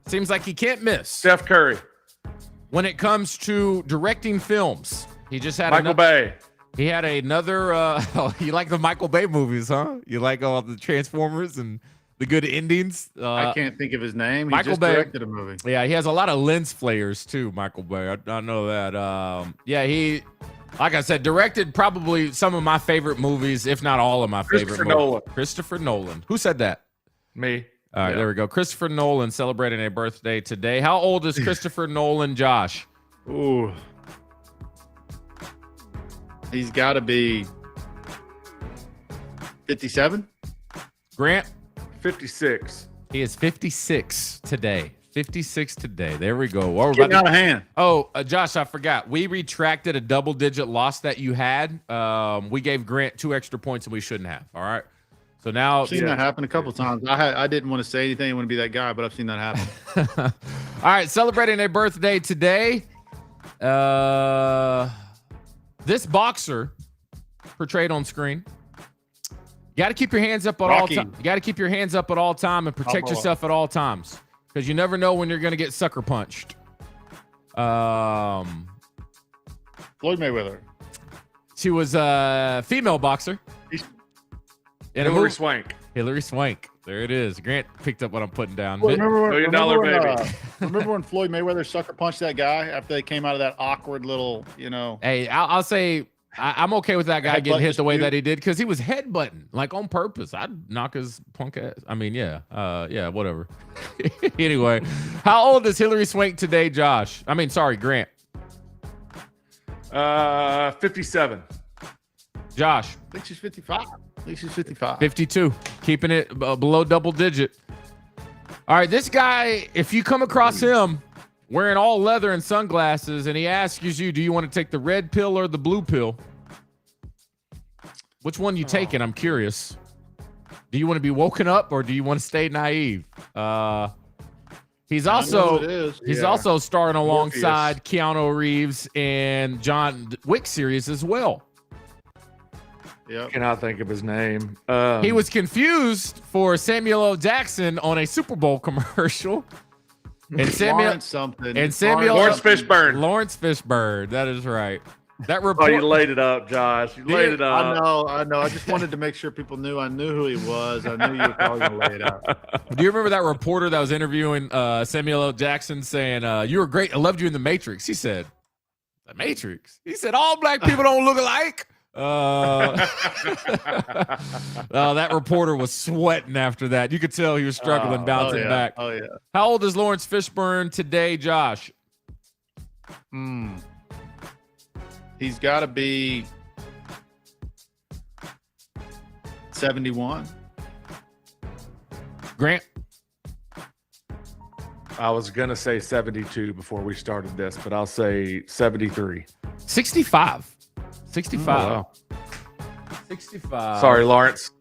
[SPEAKER 2] Seems like he can't miss.
[SPEAKER 4] Steph Curry.
[SPEAKER 2] When it comes to directing films, he just had
[SPEAKER 4] Michael Bay.
[SPEAKER 2] He had another. You like the Michael Bay movies, huh? You like all the Transformers and the good endings.
[SPEAKER 3] I can't think of his name. He
[SPEAKER 2] Michael
[SPEAKER 3] just
[SPEAKER 2] Bay
[SPEAKER 3] directed a movie.
[SPEAKER 2] Yeah, he has a lot of lens flares too, Michael Bay. I know that. Yeah, he, like I said, directed probably some of my favorite movies, if not all of my favorite movies. Christopher Nolan. Who said that?
[SPEAKER 4] Me.
[SPEAKER 2] All right, there we go. Christopher Nolan celebrating a birthday today. How old is Christopher Nolan, Josh?
[SPEAKER 3] Ooh. He's got to be 57.
[SPEAKER 2] Grant?
[SPEAKER 4] 56.
[SPEAKER 2] He is 56 today. 56 today. There we go.
[SPEAKER 3] Getting out of hand.
[SPEAKER 2] Oh, Josh, I forgot. We retracted a double-digit loss that you had. We gave Grant 2 extra points and we shouldn't have. All right. So now,
[SPEAKER 3] I've seen that happen a couple times. I didn't want to say anything. I want to be that guy, but I've seen that happen.
[SPEAKER 2] All right, celebrating a birthday today. This boxer portrayed on screen. You got to keep your hands up at all times. You got to keep your hands up at all time and protect yourself at all times because you never know when you're going to get sucker punched.
[SPEAKER 3] Floyd Mayweather.
[SPEAKER 2] She was a female boxer.
[SPEAKER 4] Hillary Swank.
[SPEAKER 2] Hillary Swank. There it is. Grant picked up what I'm putting down.
[SPEAKER 3] Well, remember
[SPEAKER 4] baby.
[SPEAKER 3] Remember when Floyd Mayweather sucker punched that guy after they came out of that awkward little,
[SPEAKER 2] Hey, I'll say I'm okay with that guy getting hit the way that he did because he was headbutting like on purpose. I'd knock his punk ass. I mean, yeah, whatever. Anyway, how old is Hillary Swank today, Josh? I mean, sorry, Grant.
[SPEAKER 4] 57.
[SPEAKER 2] Josh.
[SPEAKER 3] I think she's 55.
[SPEAKER 2] 52. Keeping it below double digit. All right, this guy, if you come across him, wearing all leather and sunglasses, and he asks you, do you want to take the red pill or the blue pill? Which one you taking? I'm curious. Do you want to be woken up or do you want to stay naive? He's also starring alongside Keanu Reeves and John Wick series as well.
[SPEAKER 4] Yep. Cannot think of his name.
[SPEAKER 2] He was confused for Samuel L. Jackson on a Super Bowl commercial. And
[SPEAKER 3] Lawrence something.
[SPEAKER 2] And Samuel
[SPEAKER 4] Lawrence Fishburne.
[SPEAKER 2] Lawrence Fishburne. That is right. That report.
[SPEAKER 4] Oh, you laid it up, Josh. You laid it up.
[SPEAKER 3] I know. I just wanted to make sure people knew I knew who he was. I knew you were probably going to lay it out.
[SPEAKER 2] Do you remember that reporter that was interviewing Samuel L. Jackson saying, you were great. I loved you in The Matrix. He said, The Matrix? He said, all black people don't look alike. That reporter was sweating after that. You could tell he was struggling, bouncing back.
[SPEAKER 3] Oh, yeah.
[SPEAKER 2] How old is Lawrence Fishburne today, Josh?
[SPEAKER 3] He's got to be 71.
[SPEAKER 2] Grant?
[SPEAKER 4] I was going to say 72 before we started this, but I'll say 73.
[SPEAKER 2] 65. 65.
[SPEAKER 4] Oh, wow.
[SPEAKER 2] 65.
[SPEAKER 4] Sorry, Lawrence.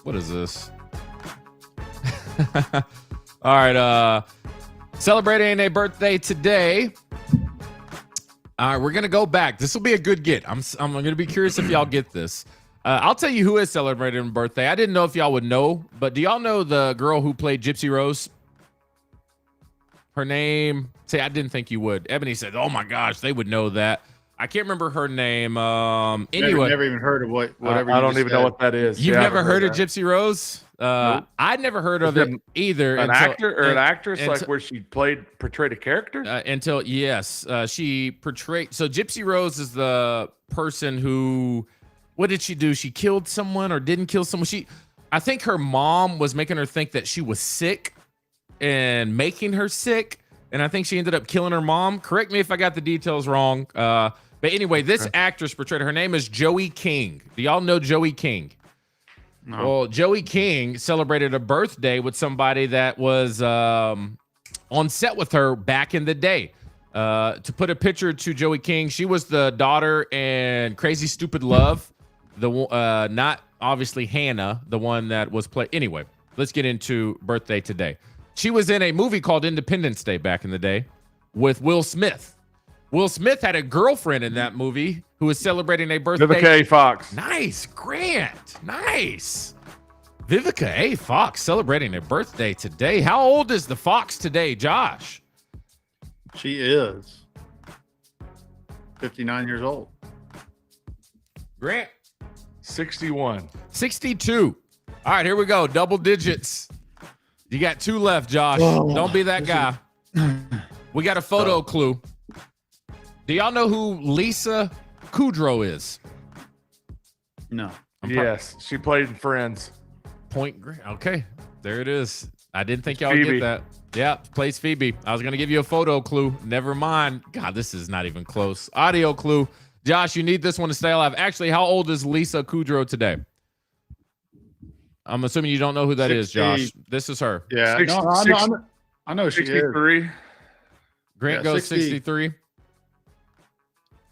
[SPEAKER 2] What is this? All right. Celebrating a birthday today. All right, we're gonna go back. This will be a good get. I'm gonna be curious if y'all get this. I'll tell you who is celebrating a birthday. I didn't know if y'all would know, but do y'all know the girl who played Gypsy Rose? Her name. Say, I didn't think you would. Ebony said, "Oh my gosh, they would know that." I can't remember her name. Anyway,
[SPEAKER 3] never even heard of whatever.
[SPEAKER 4] I don't even know what that is.
[SPEAKER 2] You've never heard of Gypsy Rose?
[SPEAKER 4] Nope.
[SPEAKER 2] I'd never heard of it either.
[SPEAKER 4] An actor or an actress, like where she portrayed a character?
[SPEAKER 2] She portrayed. So Gypsy Rose is the person who, what did she do? She killed someone or didn't kill someone. I think her mom was making her think that she was sick and making her sick. And I think she ended up killing her mom. Correct me if I got the details wrong. But anyway, this actress portrayed her. Her name is Joey King. Do y'all know Joey King? No. Well, Joey King celebrated a birthday with somebody that was on set with her back in the day. To put a picture to Joey King, she was the daughter in Crazy Stupid Love. Not obviously Hannah, the one that was played. Anyway, let's get into birthday today. She was in a movie called Independence Day back in the day with Will Smith. Will Smith had a girlfriend in that movie who was celebrating a birthday.
[SPEAKER 4] Vivica A. Fox.
[SPEAKER 2] Nice, Grant. Nice. Vivica A. Fox celebrating a birthday today. How old is the Fox today, Josh?
[SPEAKER 3] She is 59 years old.
[SPEAKER 2] Grant?
[SPEAKER 4] 61.
[SPEAKER 2] 62. All right, here we go. Double digits. You got two left, Josh. Don't be that guy. We got a photo clue. Do y'all know who Lisa Kudrow is?
[SPEAKER 3] No.
[SPEAKER 4] Yes, she played in Friends.
[SPEAKER 2] Point Grant. Okay, there it is. I didn't think y'all would get that. Yeah, plays Phoebe. I was going to give you a photo clue. Never mind. God, this is not even close. Audio clue. Josh, you need this one to stay alive. Actually, how old is Lisa Kudrow today? I'm assuming you don't know who that is, Josh. This is her.
[SPEAKER 3] Yeah, I know she is.
[SPEAKER 4] 63.
[SPEAKER 2] Grant goes 63.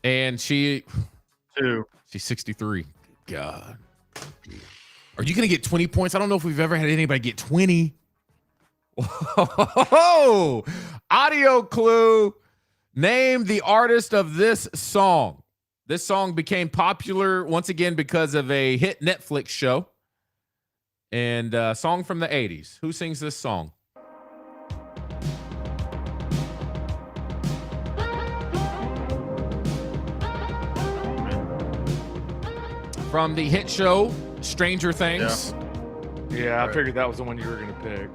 [SPEAKER 2] And she's 63. God. Are you going to get 20 points? I don't know if we've ever had anybody get 20. Whoa! Audio clue. Name the artist of this song. This song became popular once again because of a hit Netflix show. And a song from the 80s. Who sings this song? From the hit show Stranger Things.
[SPEAKER 4] Yeah, I figured that was the one you were going to pick.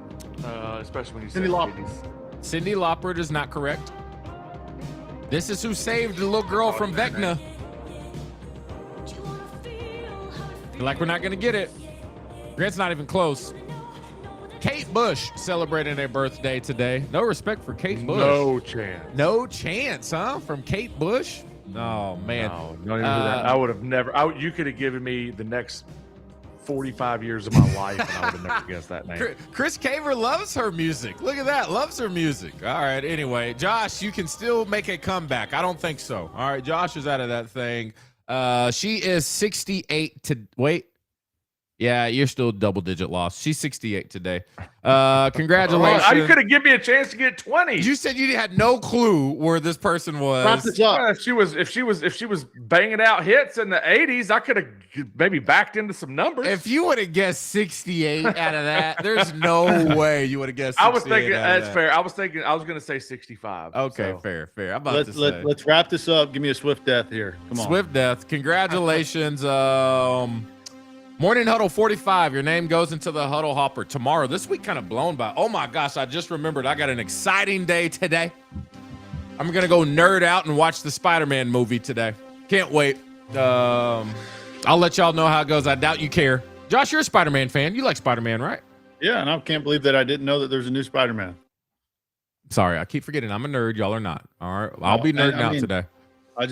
[SPEAKER 4] Especially when you said 80s.
[SPEAKER 2] Cyndi Lauper is not correct. This is who saved the little girl from Vecna. Feel like we're not going to get it. Grant's not even close. Kate Bush celebrating a birthday today. No respect for Kate Bush.
[SPEAKER 4] No chance.
[SPEAKER 2] No chance, huh? From Kate Bush? Oh, man.
[SPEAKER 4] No, don't even do that. I would have never. You could have given me the next 45 years of my life, and I would have never guessed that name.
[SPEAKER 2] Chris Caver loves her music. Look at that. Loves her music. All right. Anyway, Josh, you can still make a comeback. I don't think so. All right. Josh is out of that thing. She is 68 to wait. Yeah, you're still double-digit loss. She's 68 today. Congratulations.
[SPEAKER 4] You could have given me a chance to get 20.
[SPEAKER 2] You said you had no clue where this person was.
[SPEAKER 3] Wrap this up.
[SPEAKER 4] If she was banging out hits in the 80s, I could have maybe backed into some numbers.
[SPEAKER 2] If you would have guessed 68 out of that, there's no way you would have guessed 68.
[SPEAKER 4] I was thinking that's fair. I was going to say 65.
[SPEAKER 2] Okay,
[SPEAKER 4] so.
[SPEAKER 2] fair. I'm about to say.
[SPEAKER 3] Let's wrap this up. Give me a swift death here. Come on.
[SPEAKER 2] Swift death. Congratulations. Morning Huddle 45. Your name goes into the Huddle Hopper tomorrow. This week kind of blown by. Oh my gosh, I just remembered I got an exciting day today. I'm going to go nerd out and watch the Spider-Man movie today. Can't wait. I'll let y'all know how it goes. I doubt you care. Josh, you're a Spider-Man fan. You like Spider-Man, right?
[SPEAKER 3] Yeah, and I can't believe that I didn't know that there's a new Spider-Man.
[SPEAKER 2] Sorry, I keep forgetting I'm a nerd. Y'all are not. All right. I'll be nerding out today.
[SPEAKER 3] I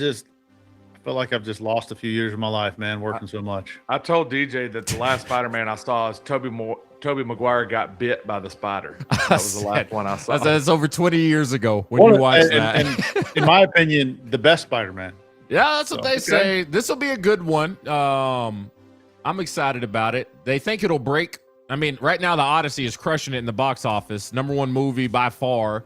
[SPEAKER 3] feel like I've just lost a few years of my life, man, working so much.
[SPEAKER 4] I told DJ that the last Spider-Man I saw is Tobey Maguire got bit by the spider. That was the last one I saw.
[SPEAKER 2] That's over 20 years ago when you watched that.
[SPEAKER 3] And in my opinion, the best Spider-Man.
[SPEAKER 2] Yeah, that's what they say. This will be a good one. I'm excited about it. They think it'll break. I mean, right now, The Odyssey is crushing it in the box office. #1 movie by far.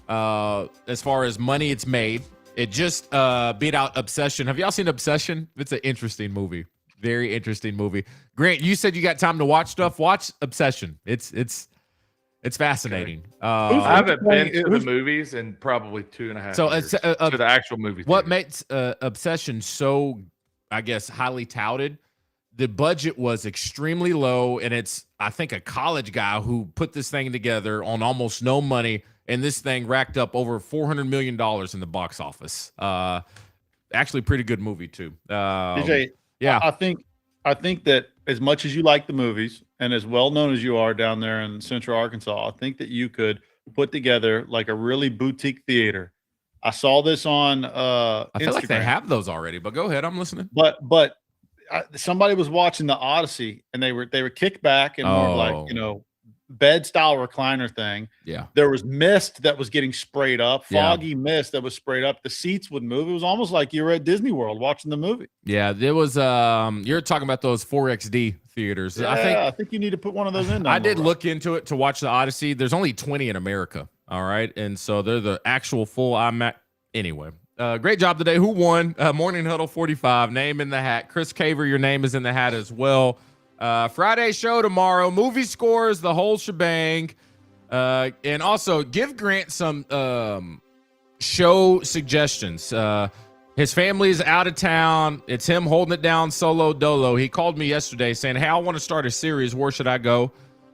[SPEAKER 2] As far as money it's made. It just beat out Obsession. Have y'all seen Obsession? It's an interesting movie. Very interesting movie. Grant, you said you got time to watch stuff. Watch Obsession. It's fascinating.
[SPEAKER 4] Okay. I haven't been to the movies in probably 2.5 years. To the actual movie theater.
[SPEAKER 2] What makes Obsession so, I guess, highly touted? The budget was extremely low, and it's, I think, a college guy who put this thing together on almost no money. And this thing racked up over $400 million in the box office. Actually, pretty good movie too.
[SPEAKER 3] DJ,
[SPEAKER 2] yeah,
[SPEAKER 3] I think that as much as you like the movies and as well known as you are down there in Central Arkansas, I think that you could put together like a really boutique theater. I saw this on
[SPEAKER 2] I feel
[SPEAKER 3] Instagram.
[SPEAKER 2] like they have those already. But go ahead, I'm listening.
[SPEAKER 3] But somebody was watching the Odyssey and they were kicked back and more like bed style recliner thing.
[SPEAKER 2] Yeah.
[SPEAKER 3] There was mist that was getting sprayed up, foggy mist that was sprayed up. The seats would move. It was almost like you were at Disney World watching the movie.
[SPEAKER 2] Yeah, there was you're talking about those 4XD theaters.
[SPEAKER 3] Yeah, I think you need to put one of those in.
[SPEAKER 2] I did look into it to watch the Odyssey. There's only 20 in America. All right. And so they're the actual full IMAX. Anyway. Great job today. Who won? Morning Huddle 45. Name in the hat. Chris Caver, your name is in the hat as well. Friday show tomorrow, movie scores, the whole shebang. And also give Grant some show suggestions. His family is out of town. It's him holding it down solo dolo. He called me yesterday saying, hey, I want to start a series. Where should I go?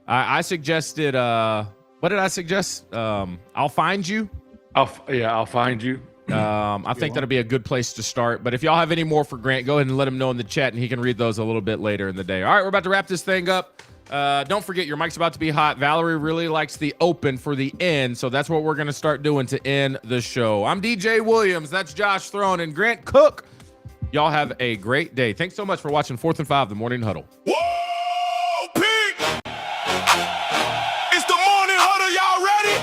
[SPEAKER 2] I suggested, what did I suggest? I'll Find You.
[SPEAKER 4] I'll Find You.
[SPEAKER 2] I think that'll be a good place to start. But if y'all have any more for Grant, go ahead and let him know in the chat, and he can read those a little bit later in the day. All right, we're about to wrap this thing up. Don't forget, your mic's about to be hot. Valerie really likes the open for the end, so that's what we're going to start doing to end the show. I'm DJ Williams. That's Josh Throne and Grant Cook. Y'all have a great day. Thanks so much for watching 4th and 5, the Morning Huddle.
[SPEAKER 1] Whoa, Pete! It's the Morning Huddle. Y'all ready?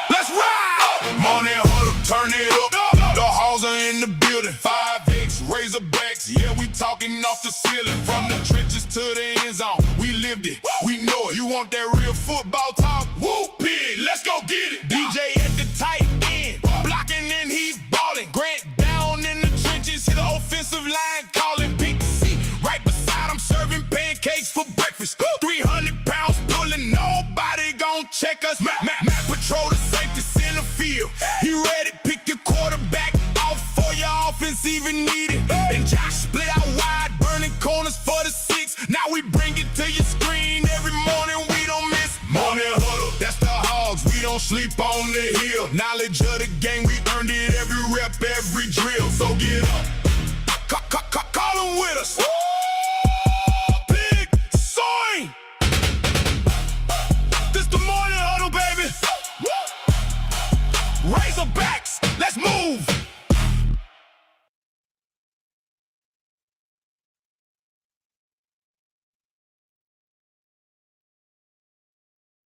[SPEAKER 1] Let's ride! Morning Huddle. Turn it up, the halls are in the building. 5X, Razorbacks, yeah, we talking off the ceiling. From the trenches to the end zone, we lived it, we know it. You want that real football talk? Whoop it, let's go get it. DJ at the tight end, blocking and he's balling. Grant down in the trenches, hit the offensive line, calling Big C. Right beside him, serving pancakes for breakfast. 300 pounds pulling, nobody gon' check us. Matt patrol the safety center field. You ready? Pick your quarterback off for your offense even needed. And Josh split out wide, burning corners for the 6. Now we bring it to your screen every morning. We don't miss Morning Huddle. That's the Hogs. We don't sleep on the hill. Knowledge of the game, we earned it every rep, every drill. So get up, call them with us.